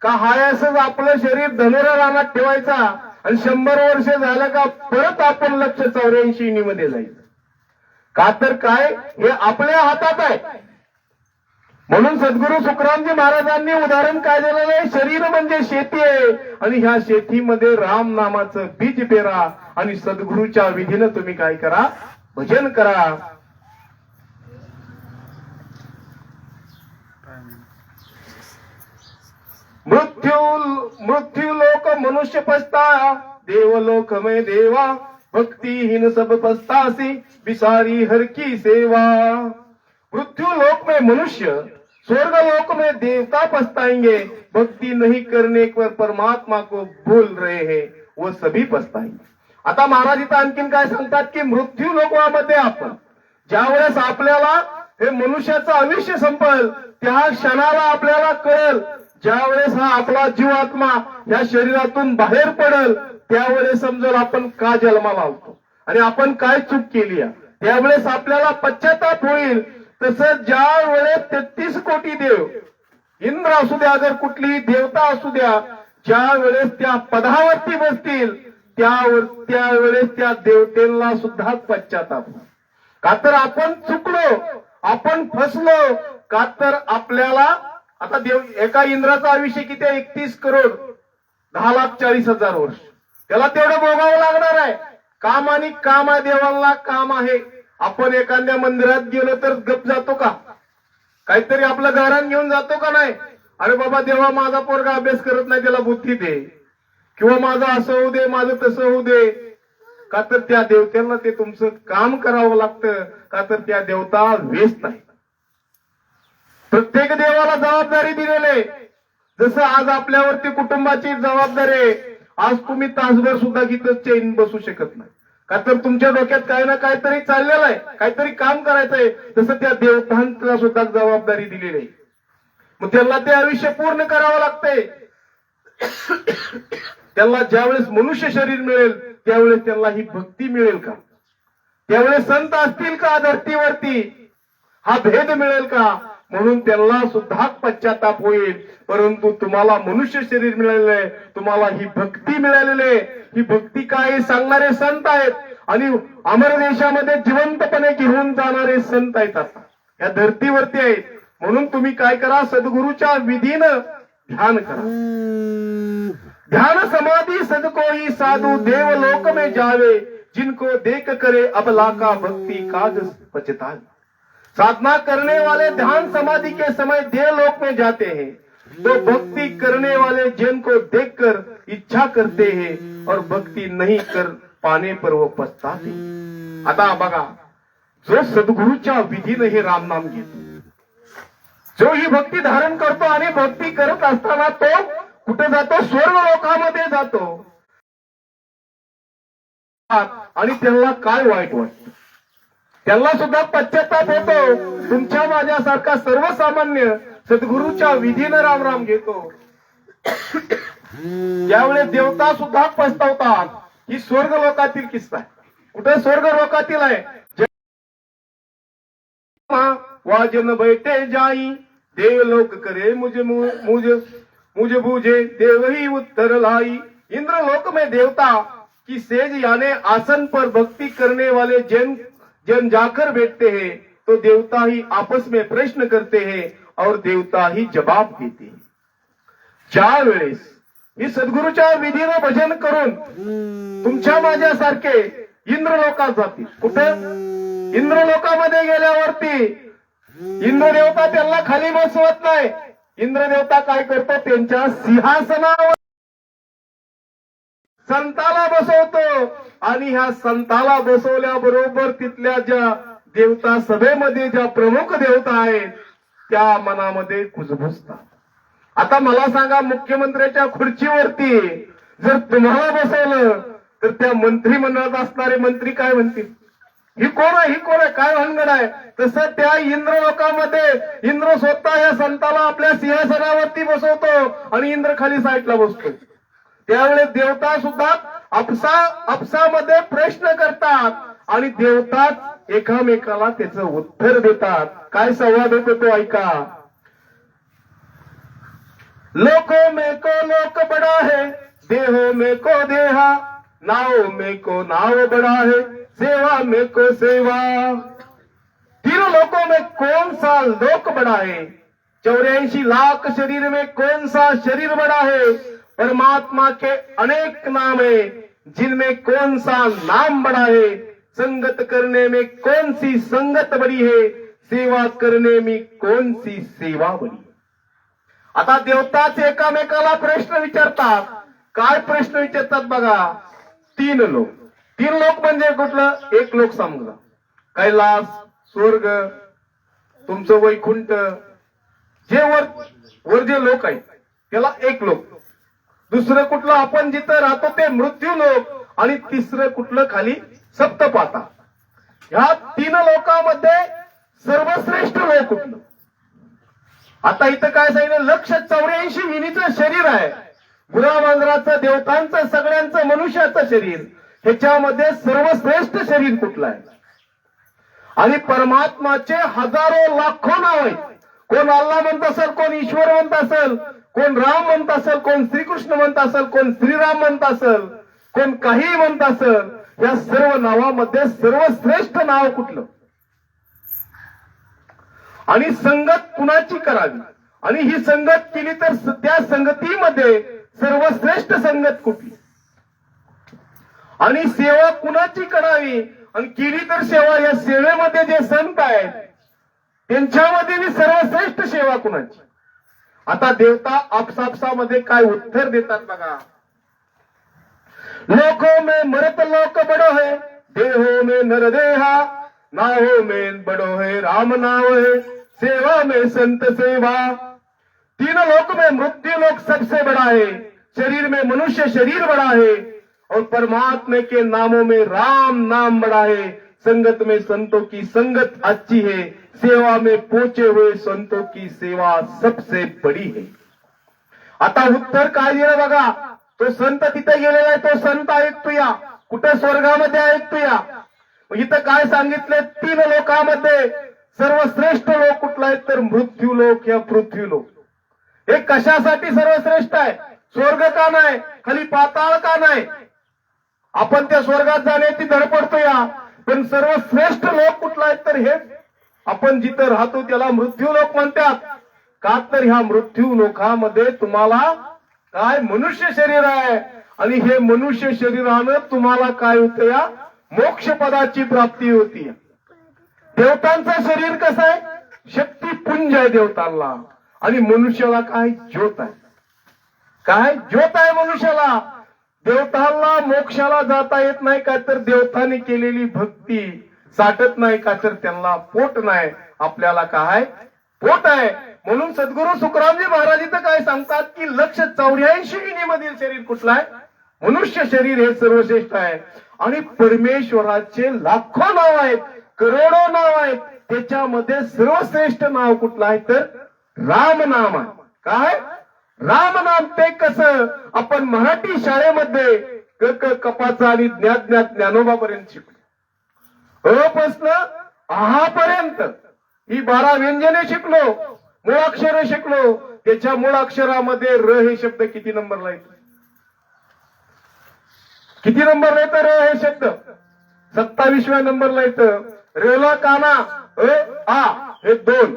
का हाय असंच आपलं शरीर धनुरा रानात ठेवायचा आणि 100 वर्ष झालं का परत आपण 184 मध्ये जायचं. का तर काय, हे आपल्या हातात आहे. म्हणून सद्गुरू सुखरामजी महाराजांनी उदाहरण काय दिलेलं आहे, शरीर म्हणजे शेती आहे, आणि ह्या शेतीमध्ये राम नामाचं बीज पेरा आणि सद्गुरूच्या विधीनं तुम्ही काय करा, भजन करा. मृत्यु लोक मनुष्य पछताया, देवलोक में देवा, भक्तिहीन सब पछतासी, बिसारी हर की सेवा. मृत्यु लोक में मनुष्य, स्वर्ग लोक में देवता पछताएंगे, भक्ति नहीं करने पर परमात्मा को भूल रहे हैं, वो सभी पछताएंगे. आता महाराज इथं आणखीन काय सांगतात की मृत्यू लोकामध्ये आपण ज्यावेळेस आपल्याला हे मनुष्याचं आयुष्य संपल, त्या क्षणाला आपल्याला कळेल, ज्यावेळेस हा आपला जीवात्मा या शरीरातून बाहेर पडेल, त्यावेळेस समजेल आपण का जन्माला आलतो आणि आपण काय चूक केली आहे. त्यावेळेस आपल्याला पश्चाताप होईल. तसं ज्या वेळेस 33 कोटी देव, इंद्र असू द्या, अगर कुठली देवता असू द्या, ज्या वेळेस त्या पदावरती बसतील त्यावेळेस त्या देवतेला सुद्धा पश्चाताप होईल. का तर आपण चुकलो, आपण फसलो. का तर आपल्याला आता एका इंद्राचं आयुष्य किती आहे, 31 करोड 10,40,000 वर्ष. त्याला तेवढं भोगावं लागणार आहे. काम आणि काम आहे, देवाला काम आहे. आपण एखाद्या मंदिरात गेलो तर गप जातो का, काहीतरी आपलं घरान घेऊन जातो का नाही, अरे बाबा देवा माझा पोरगा अभ्यास करत नाही, त्याला बुद्धी दे, किंवा माझं असं होऊ दे, माझं तसं होऊ दे. का तर त्या देवतेला ते तुमचं काम करावं लागतं, का तर त्या देवता व्यस्त आहे. प्रत्येक देवाला जबाबदारी दिलेली. जसं आज आपल्यावरती कुटुंबाची जबाबदारी आहे. आज तुम्ही तासभर सुद्धा गीत चैन बसू शकत नाही, का तर तुमच्या डोक्यात काही ना काहीतरी चाललेलं आहे, काहीतरी काम करायचंय. तसं त्या देवतांना सुद्धा जबाबदारी दिलेली आहे. मग त्याला ते आयुष्य पूर्ण करावं लागतंय. त्याला ज्यावेळेस मनुष्य शरीर मिळेल त्यावेळेस त्याला ही भक्ती मिळेल का, त्यावेळेस संत असतील का धरतीवरती, हा भेद मिळेल का, म्हणून त्यांना सुद्धा पश्चाताप होईल. परंतु तुम्हाला मनुष्य शरीर मिळालेलं आहे, तुम्हाला ही भक्ती मिळालेली आहे. ही भक्ती काय सांगणारे संत आहेत आणि अमर देशामध्ये जिवंतपणे घेऊन जाणारे संत आहेत. आता या धरतीवरती आहेत. म्हणून तुम्ही काय करा, सद्गुरूच्या विधीनं ध्यान करा. ध्यान समाधि सदकोई साधु देवलोक में जावे, जिनको देख करे अबला का भक्ति काज पछताए. साधना करने वाले ध्यान समाधि के समय देवलोक में जाते हैं, तो भक्ति करने वाले जिनको देखकर इच्छा करते हैं और भक्ति नहीं कर पाने पर वो पछताते. आता बघा, जो सद्गुरूच्या विधीने हे रामनाम घेतो, जो ही भक्ती धारण करतो आणि भक्ती करत असताना तो कुठे जातो, स्वर्ग लोकामध्ये जातो. आणि त्यांना काय वाईट वाटतं, त्यांना सुद्धा पश्चाताप होतो. तुमच्या माझ्यासारखा सर्वसामान्य सद्गुरूच्या विधीनं राम घेतो, त्यावेळेस देवता सुद्धा पछतावतात. ही स्वर्ग लोकातील किस्सा आहे. कुठे स्वर्ग लोकातील आहे. वाजन बैठे जाई देवलोक करे मुझे मुझे बूझे देव ही उत्तर लाई. इंद्रलोक में देवता की सेज यानी आसन पर भक्ति करने वाले जन जाकर बैठते हैं, तो देवता ही आपस में प्रश्न करते हैं और देवता ही जवाब देते हैं. ज्या वेळेस मी सद्गुरूच्या विधीनं भजन करून तुमच्या माझ्यासारखे इंद्रलोकात जातील. कुठे इंद्रलोकामध्ये गेल्यावरती इंद्रदेवता त्यांना खाली बसवत नाही. इंद्रदेवता काय करतो, त्यांच्या सिंहासनावर संताला बसवतो आणि ह्या संताला बसवल्याबरोबर तिथल्या ज्या देवता सभेमध्ये ज्या प्रमुख देवता आहेत त्या मनामध्ये कुजबुजतात. आता मला सांगा, मुख्यमंत्र्याच्या खुर्चीवरती जर तुम्हाला बसवलं तर त्या मंत्रिमंडळात असणारे मंत्री काय म्हणतील, ही कोण आहे, ही कोण आहे, काय भानगड आहे. तसं त्या इंद्रलोकामध्ये इंद्र स्वतः या संताला आपल्या सिंहासनावरती बसवतो आणि इंद्र खाली साईडला बसतो. त्यावेळेस देवता सुद्धा आपसामध्ये प्रश्न करतात आणि देवताच एकामेकाला त्याचं उत्तर देतात. काय संवाद होतो तो ऐका. लोको में को लोक बड़ा है, देहो में को देहा, नाव में को नाव बड़ा है, सेवा में को सेवा. तीनों लोकों में कौन सा लोक बड़ा है, 84 लाख शरीर में कौन सा शरीर बड़ा है. परमात्मा के अनेक नाम है, जिनमें कौन सा नाम बड़ा है. संगत करने में कौन सी संगत बड़ी है, सेवा करने में कौन सी सेवा बड़ी है. आता देवताच एकामेकाला प्रश्न विचारतात. काय प्रश्न विचारतात बघा. तीन लोक म्हणजे कुठलं, एक लोक समजा कैलास, स्वर्ग, तुमचं वैकुंठ, जे वर जे लोक आहेत त्याला एक लोक. दुसरं कुठलं आपण जिथं राहतो ते मृत्यू लोक, आणि तिसरं कुठलं खाली सप्तपाता. ह्या तीन लोकांमध्ये सर्वश्रेष्ठ लोक कुठलं. आता इथं काय सांगितलं, 184 विणीचं शरीर आहे. गुरावांद्राचं, देवतांचं, सगळ्यांचं, मनुष्याचं शरीर. ह्याच्यामध्ये सर्वश्रेष्ठ शरीर कुठलं आहे. आणि परमात्माचे हजारो लाखो नाव आहेत. कोण अल्लाह म्हणत असेल, कोण ईश्वर म्हणत असेल, कोण राम म्हणत असेल, कोण श्रीकृष्ण म्हणत असेल, कोण श्रीराम म्हणत असेल, कोण काही म्हणत असेल. या सर्व नावामध्ये सर्वश्रेष्ठ नाव कुठलं आणि संगत कुणाची करावी, आणि ही संगत केली तर त्या संगतीमध्ये सर्वश्रेष्ठ संगत कुठली, आणि सेवा कुणाची करावी, आणि केली तर सेवा या सेवेमध्ये जे संत आहेत त्यांच्यामध्ये सर्वश्रेष्ठ सेवा कुणाची. आता देवता आपसापसामध्ये काय उत्तर देतात बघा. लोकों में मरत लोक बड़ो है, देहो में नर देहा, नाहो में बड़ो है राम नाव है, सेवा में संत सेवा। तीनों लोक में मृत्यु लोक सबसे बड़ा है, शरीर में मनुष्य शरीर बड़ा है, और परमात्मा के नामों में राम नाम बड़ा है। संगत में संतों की संगत अच्छी है, सेवा में पहुंचे हुए संतों की सेवा सबसे बड़ी है। आता उत्तर काय दिलं बघा, तो संत तिथे गेलेला आहे, तो संत ऐकतोया कुठे स्वर्गामध्ये ऐकतोया। इथं काय सांगितले, 3 लोकांमध्ये सर्वश्रेष्ठ लोक कुठला आहे तर मृत्यू लोक या पृथ्वी लोक। हे कशासाठी सर्वश्रेष्ठ आहे? स्वर्ग का नाही, खाली पाताळ का नाही? आपण त्या स्वर्गात जाण्याची धडपडतोया, पण सर्वश्रेष्ठ लोक कुठला आहे तर हे आपण जिथं राहतो त्याला मृत्यू लोक म्हणतात। का तर ह्या मृत्यू लोकांमध्ये तुम्हाला काय मनुष्य शरीर आहे, आणि हे मनुष्य शरीरानं तुम्हाला काय होतं या मोक्ष पदाची प्राप्ती होती। देवतांचं शरीर कसं आहे? शक्तिपुंज आहे देवतांना, आणि मनुष्याला काय ज्योत आहे, काय ज्योत आहे मनुष्याला। देवतांना मोक्षाला जाता येत नाही का तर देवतांनी केलेली भक्ती साठत नाही का तर त्यांना पोट नाही, आपल्याला काय पोट आहे। म्हणून सद्गुरू सुखरामजी महाराज इथं काय सांगतात की 184 मधील शरीर कुठलं आहे? मनुष्य शरीर हे सर्वश्रेष्ठ आहे, आणि परमेश्वराचे लाखो नाव आहेत, करोडो नाव आहेत, त्याच्यामध्ये सर्वश्रेष्ठ नाव कुठलं आहे तर राम नाम आहे। काय राम नाम? ते कसं आपण मराठी शाळेमध्ये क क कपाचा आणि ज्ञानोबापर्यंत शिकलो, अपासून आहापर्यंत ही 12 व्यंजने शिकलो, मूळाक्षर शिकलो। त्याच्या मूळाक्षरामध्ये र हे शब्द किती नंबरला येतो? किती नंबरला येतं र हे शब्द? 27व्या नंबरला येतं। रेला काना आ हे 2,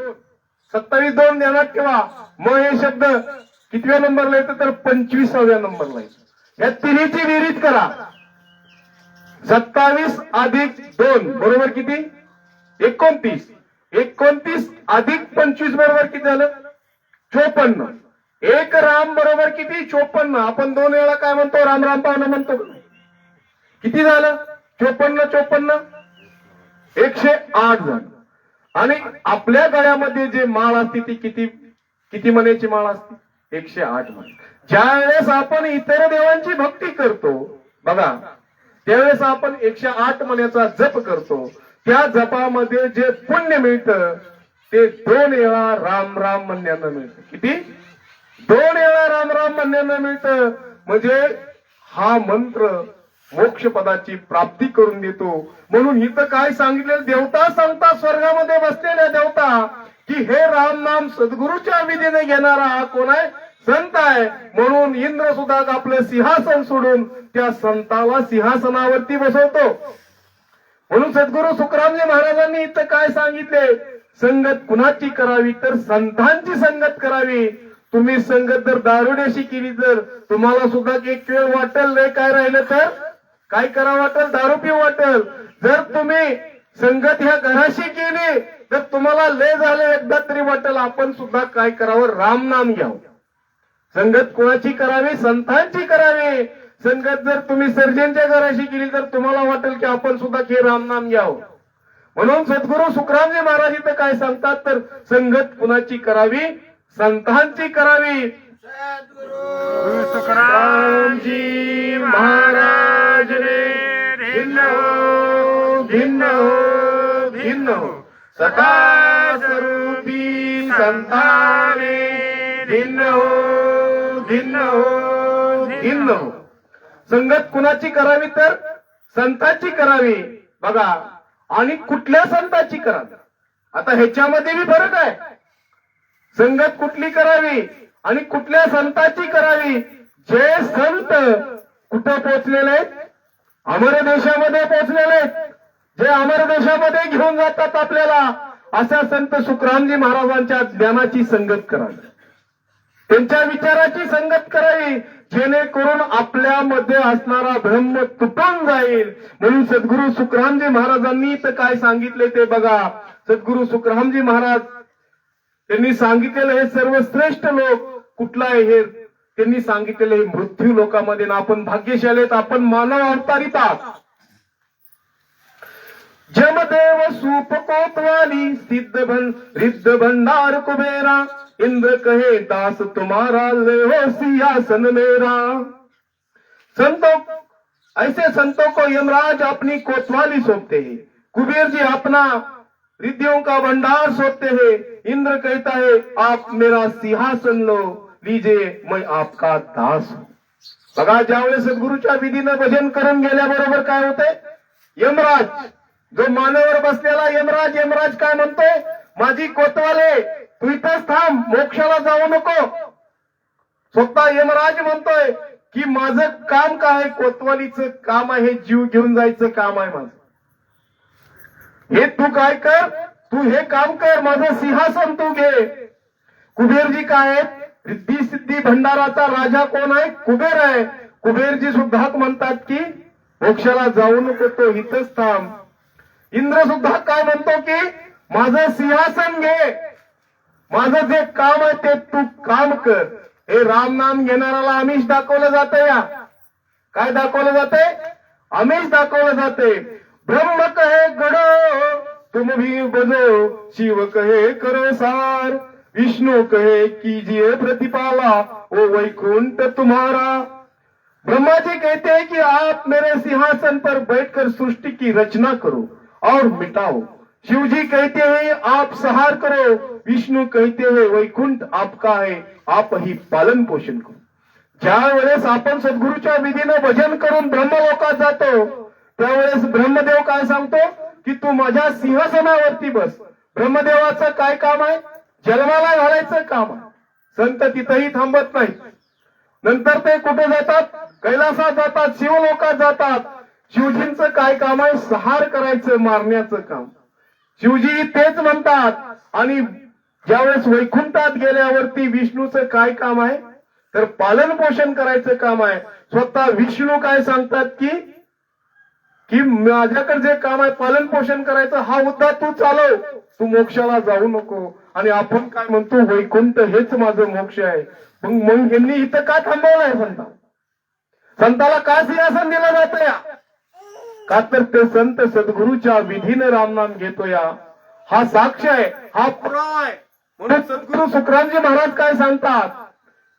27 2 ध्यानात ठेवा। म हे शब्द कितव्या नंबरला येतं तर 25व्या नंबरला येतं। या तिन्हीची बेरीज करा, 27 अधिक 2 बरोबर किती? 29, 29 अधिक 25 बरोबर किती झालं? 54। एक राम बरोबर किती? 54। आपण 2 वेळा काय म्हणतो? राम राम पावनं म्हणतो। किती झालं? 54 54 108 झालं। आणि आपल्या गळ्यामध्ये जे माळ असते ती किती मण्याची माळ असते? 108 म्हण। ज्या वेळेस आपण इतर देवांची भक्ती करतो बघा, त्यावेळेस आपण 108 मण्याचा जप करतो, त्या जपामध्ये जे पुण्य मिळतं ते 2 वेळा राम राम म्हणण्यानं मिळतं। किती? 2 वेळा राम राम म्हणण्यानं मिळतं। म्हणजे हा मंत्र मोक्ष पदाची प्राप्ती करून देतो। म्हणून इथं काय सांगितलेलं, देवता सांगतात स्वर्गामध्ये बसलेल्या देवता की हे राम नाम सद्गुरूच्या विधीने घेणारा हा कोण आहे? संत आहे। म्हणून इंद्र सुद्धा आपलं सिंहासन सोडून त्या संताला सिंहासनावरती बसवतो। म्हणून सद्गुरू सुखरामजी महाराजांनी इथं काय सांगितले, संगत कुणाची करावी तर संतांची संगत करावी। तुम्ही संगत जर दारुड्याशी केली तर तुम्हाला सुद्धा एक वेळ वाटेल नाही काय राहिलं तर काय करा वाटेल? दारू पिऊ वाटेल। जर तुम्ही संगत ह्या घराशी केली तर तुम्हाला लय झालं एकदा तरी वाटेल आपण सुद्धा काय करावं? राम नाम घ्यावं। संगत कोणाची करावी? संतांची करावी। संगत जर तुम्ही सर्जनच्या घराशी केली तर तुम्हाला वाटेल की आपण सुद्धा हे राम नाम घ्यावं। म्हणून सद्गुरू सुखरामजी महाराज इथं काय सांगतात तर संगत कुणाची करावी? संतांची करावी। सद्गुरु सुखरामजी महाराज ने भिन्न हो भिन्न हो भिन्न हो सदा स्वरूपी संताने भिन्न हो भिन्न हो भिन्न हो। संगत कुणाची करावी तर संतांची करावी बघा। आणि कुठल्या संतांची करावी? आता ह्याच्यामध्ये बी फरक आहे। संगत कुठली करावी आणि कुठल्या संतांची करावी? जे संत कुठं पोहोचलेले आहेत? अमर देशामध्ये पोहोचलेले आहेत, जे अमर देशामध्ये घेऊन जातात आपल्याला, अशा संत सुखरामजी महाराजांच्या ज्ञानाची संगत करावी, त्यांच्या विचाराची संगत करावी, जेणेकरून आपल्यामध्ये असणारा ब्रह्म तुटून जाईल। म्हणून सद्गुरू सुखरामजी महाराजांनी तर काय सांगितले ते बघा। सद्गुरू सुखरामजी महाराज त्यांनी सांगितलेलं हे सर्वश्रेष्ठ लोक कुठला आहे? हे त्यांनी सांगितलेलं आहे मृत्यू लोकामध्ये ना आपण भाग्यशाली आहेत, आपण मानव अवतारित आहात. जमदेव सूप कोतवाली रिद्ध भंडार कुबेरा इंद्र कहे दास तुम्हारा ले हो सिंहासन मेरा. संतों ऐसे संतों को यमराज अपनी कोतवाली सौंपते हैं. कुबेर जी अपना रिद्धियों का भंडार सौंपते हैं. इंद्र कहता है आप मेरा सिंहासन लो लीजिए मैं आपका दास हूं. बघा ज्यावेळेस सद्गुरूच्या विधीनं भजन करून गेल्याबरोबर काय होते, यमराज जो मानेवर बसलेला यमराज काय म्हणतोय, माझी कोतवाले तू इथंच थांब, मोक्षाला जाऊ नको. स्वतः यमराज म्हणतोय की माझं काम काय, कोतवालीचं काम आहे, जीव घेऊन जायचं काम आहे माझं. हे तू काय कर, तू हे काम कर, माझं सिंहासन तू घे. कुबेरजी काय आहेत, रिद्धी सिद्धी भंडाराचा राजा कोण आहे, कुबेर आहे. कुबेरजी सुद्धा म्हणतात की मोक्षाला जाऊ नको, तो इथंच थांब. इंद्र सुद्धा काय म्हणतो की माझं सिंहासन घे, माझं जे काम आहे ते तू काम कर. हे राम नाम घेणाऱ्याला आमिष दाखवलं जातं. या काय दाखवलं जाते, आमिष दाखवलं जाते. ब्रह्म कहे गडो तुम भी बजो, शिव कहे करो सार, विष्णु कहे कीजिए प्रतिपाला ओ वैकुंठ तुम्हारा. ब्रह्मा जी कहते हैं कि आप मेरे सिंहासन पर बैठकर सृष्टि की रचना करो और मिटाओ. शिव जी कहते हैं आप संहार करो. विष्णु कहते हैं वैकुंठ आपका है, आप ही पालन पोषण करो. ज्या वेळेस आपण सद्गुरूच्या विधीनं भजन करून ब्रह्मलोकात जातो त्यावेळेस ब्रह्मदेव काय सांगतो की तू माझ्या सिंहासनावरती बस. ब्रह्मदेवाचं काय काम आहे, जन्माला घालायचं काम आहे. संत तिथंही थांबत नाही. नंतर ते कुठे जातात, कैलासात जातात, शिवलोकात जातात. शिवजींचं काय काम आहे, संहार करायचं, मारण्याचं काम. शिवजी तेच म्हणतात. आणि ज्यावेळेस वैकुंठात गेल्यावरती विष्णूचं काय काम आहे, तर पालन पोषण करायचं काम आहे. स्वतः विष्णू काय सांगतात की माझ्याकडे जे काम आहे पालन पोषण करायचं, हा मुद्दा तू चालव, तू मोक्षाला जाऊ नको. आणि आपण काय म्हणतो, वैकुंठ हेच माझं मोक्ष आहे. मग यांनी इथं का थांबवलंय संताला का सिंहासन दिलं जातं या, का तर ते संत सद्गुरूच्या विधीनं रामनाम घेतो या, हा साक्ष आहे, हा पुरावा आहे. म्हणून सद्गुरू सुखरामजी महाराज काय सांगतात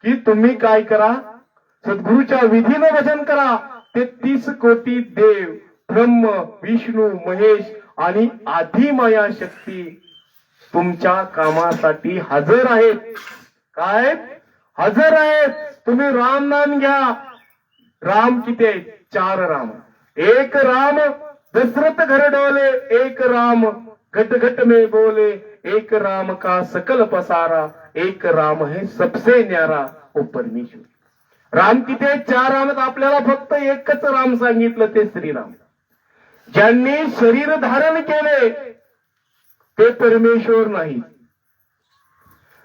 की तुम्ही काय करा, सद्गुरूच्या विधीनं भजन करा. ते 30 कोटी देव, ब्रह्म, विष्णू, महेश आणि आधिमाया शक्ती तुमच्या कामासाठी हजर आहेत. काय हजर आहेत. तुम्ही राम नाम घ्या. राम किती आहेत, 4 राम. एक राम दशरथ घर डोले, एक राम घट घट में बोले, एक राम का सकल पसारा, एक राम है सबसे न्यारा ओ परमेश्वर. राम किती आहेत, 4 राम. आपल्याला फक्त एकच राम सांगितलं, ते श्रीराम. ज्यांनी शरीर धारण केले ते परमेश्वर नाहीत.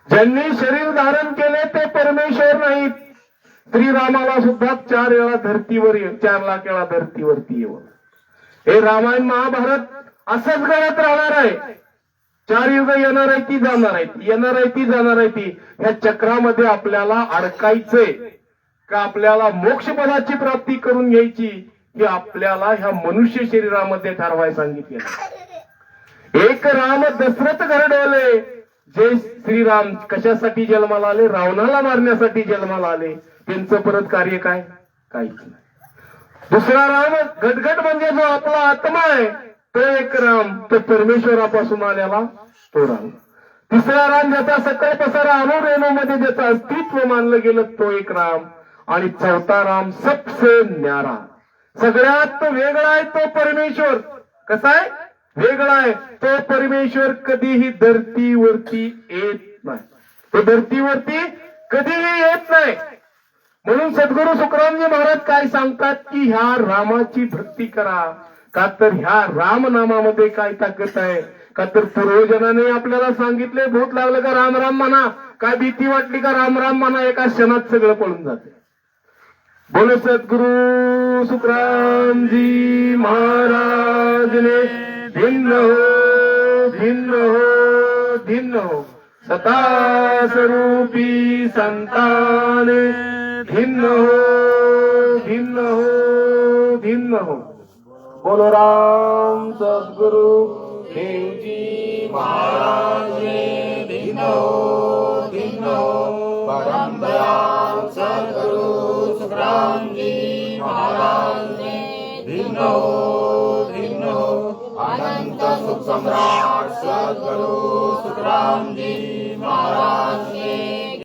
ज्यांनी शरीर धारण केले ते परमेश्वर नाहीत. श्रीरामाला सुद्धा 4 वेळा धरतीवर 4 लाख वेळा धरतीवरती येऊ. हे रामायण महाभारत असंच घडत राहणार आहे. 4 युग येणार आहे, ती जाणार आहे, येणार आहे, ती जाणार आहे. ती ह्या चक्रामध्ये आपल्याला अडकायचंय का आपल्याला मोक्षपदाची प्राप्ती करून घ्यायची, हे आपल्याला ह्या मनुष्य शरीरामध्ये ठरवाय सांगितले. एक राम दशरथ घरडवले. जे श्रीराम कशासाठी जन्माला आले, रावणाला मारण्यासाठी जन्माला आले. त्यांचं परत कार्य काय, काहीच नाही. दुसरा राम घटघट म्हणजे जो आपला आत्मा आहे, तो एक राम, तो परमेश्वरापासून आलेला तो राम. तिसरा राम ज्याचा सकळ पसारा अनुरेणूमध्ये ज्याचं अस्तित्व मानलं गेलं, तो एक राम. आणि चौथा राम सबसे न्यारा, सगळ्यात वेगळा आहे तो परमेश्वर. कसा आहे, वेगळा आहे तो परमेश्वर. कधीही धरतीवरती येत नाही, तो धरतीवरती कधीही येत नाही. म्हणून सद्गुरू सुखरामजी महाराज काय सांगतात की ह्या रामाची भक्ती करा. का तर ह्या राम नामामध्ये काय ताकद आहे. का तर पूर्वजनाने आपल्याला सांगितले, भूत लागलं का राम राम म्हणा, काय भीती वाटली का राम राम म्हणा, एका क्षणात सगळं पळून जाते. बोलो सद्गुरु सुखरामजी महाराज ने भिन्न हो भिन्न हो भिन्न हो सता स्वरूपी संताने भिन्न हो भिन्न हो भिन्न हो. बोलो राम सद्गुरु देवजी महाराज ने भिन्न हो भिन्न हो. परम दयाल सद्गुरु सुखराम जी महाराज ने भिन्न हो भिन्न हो. अनंत सुख सम्राट सद्गुरु सुखराम जी महाराज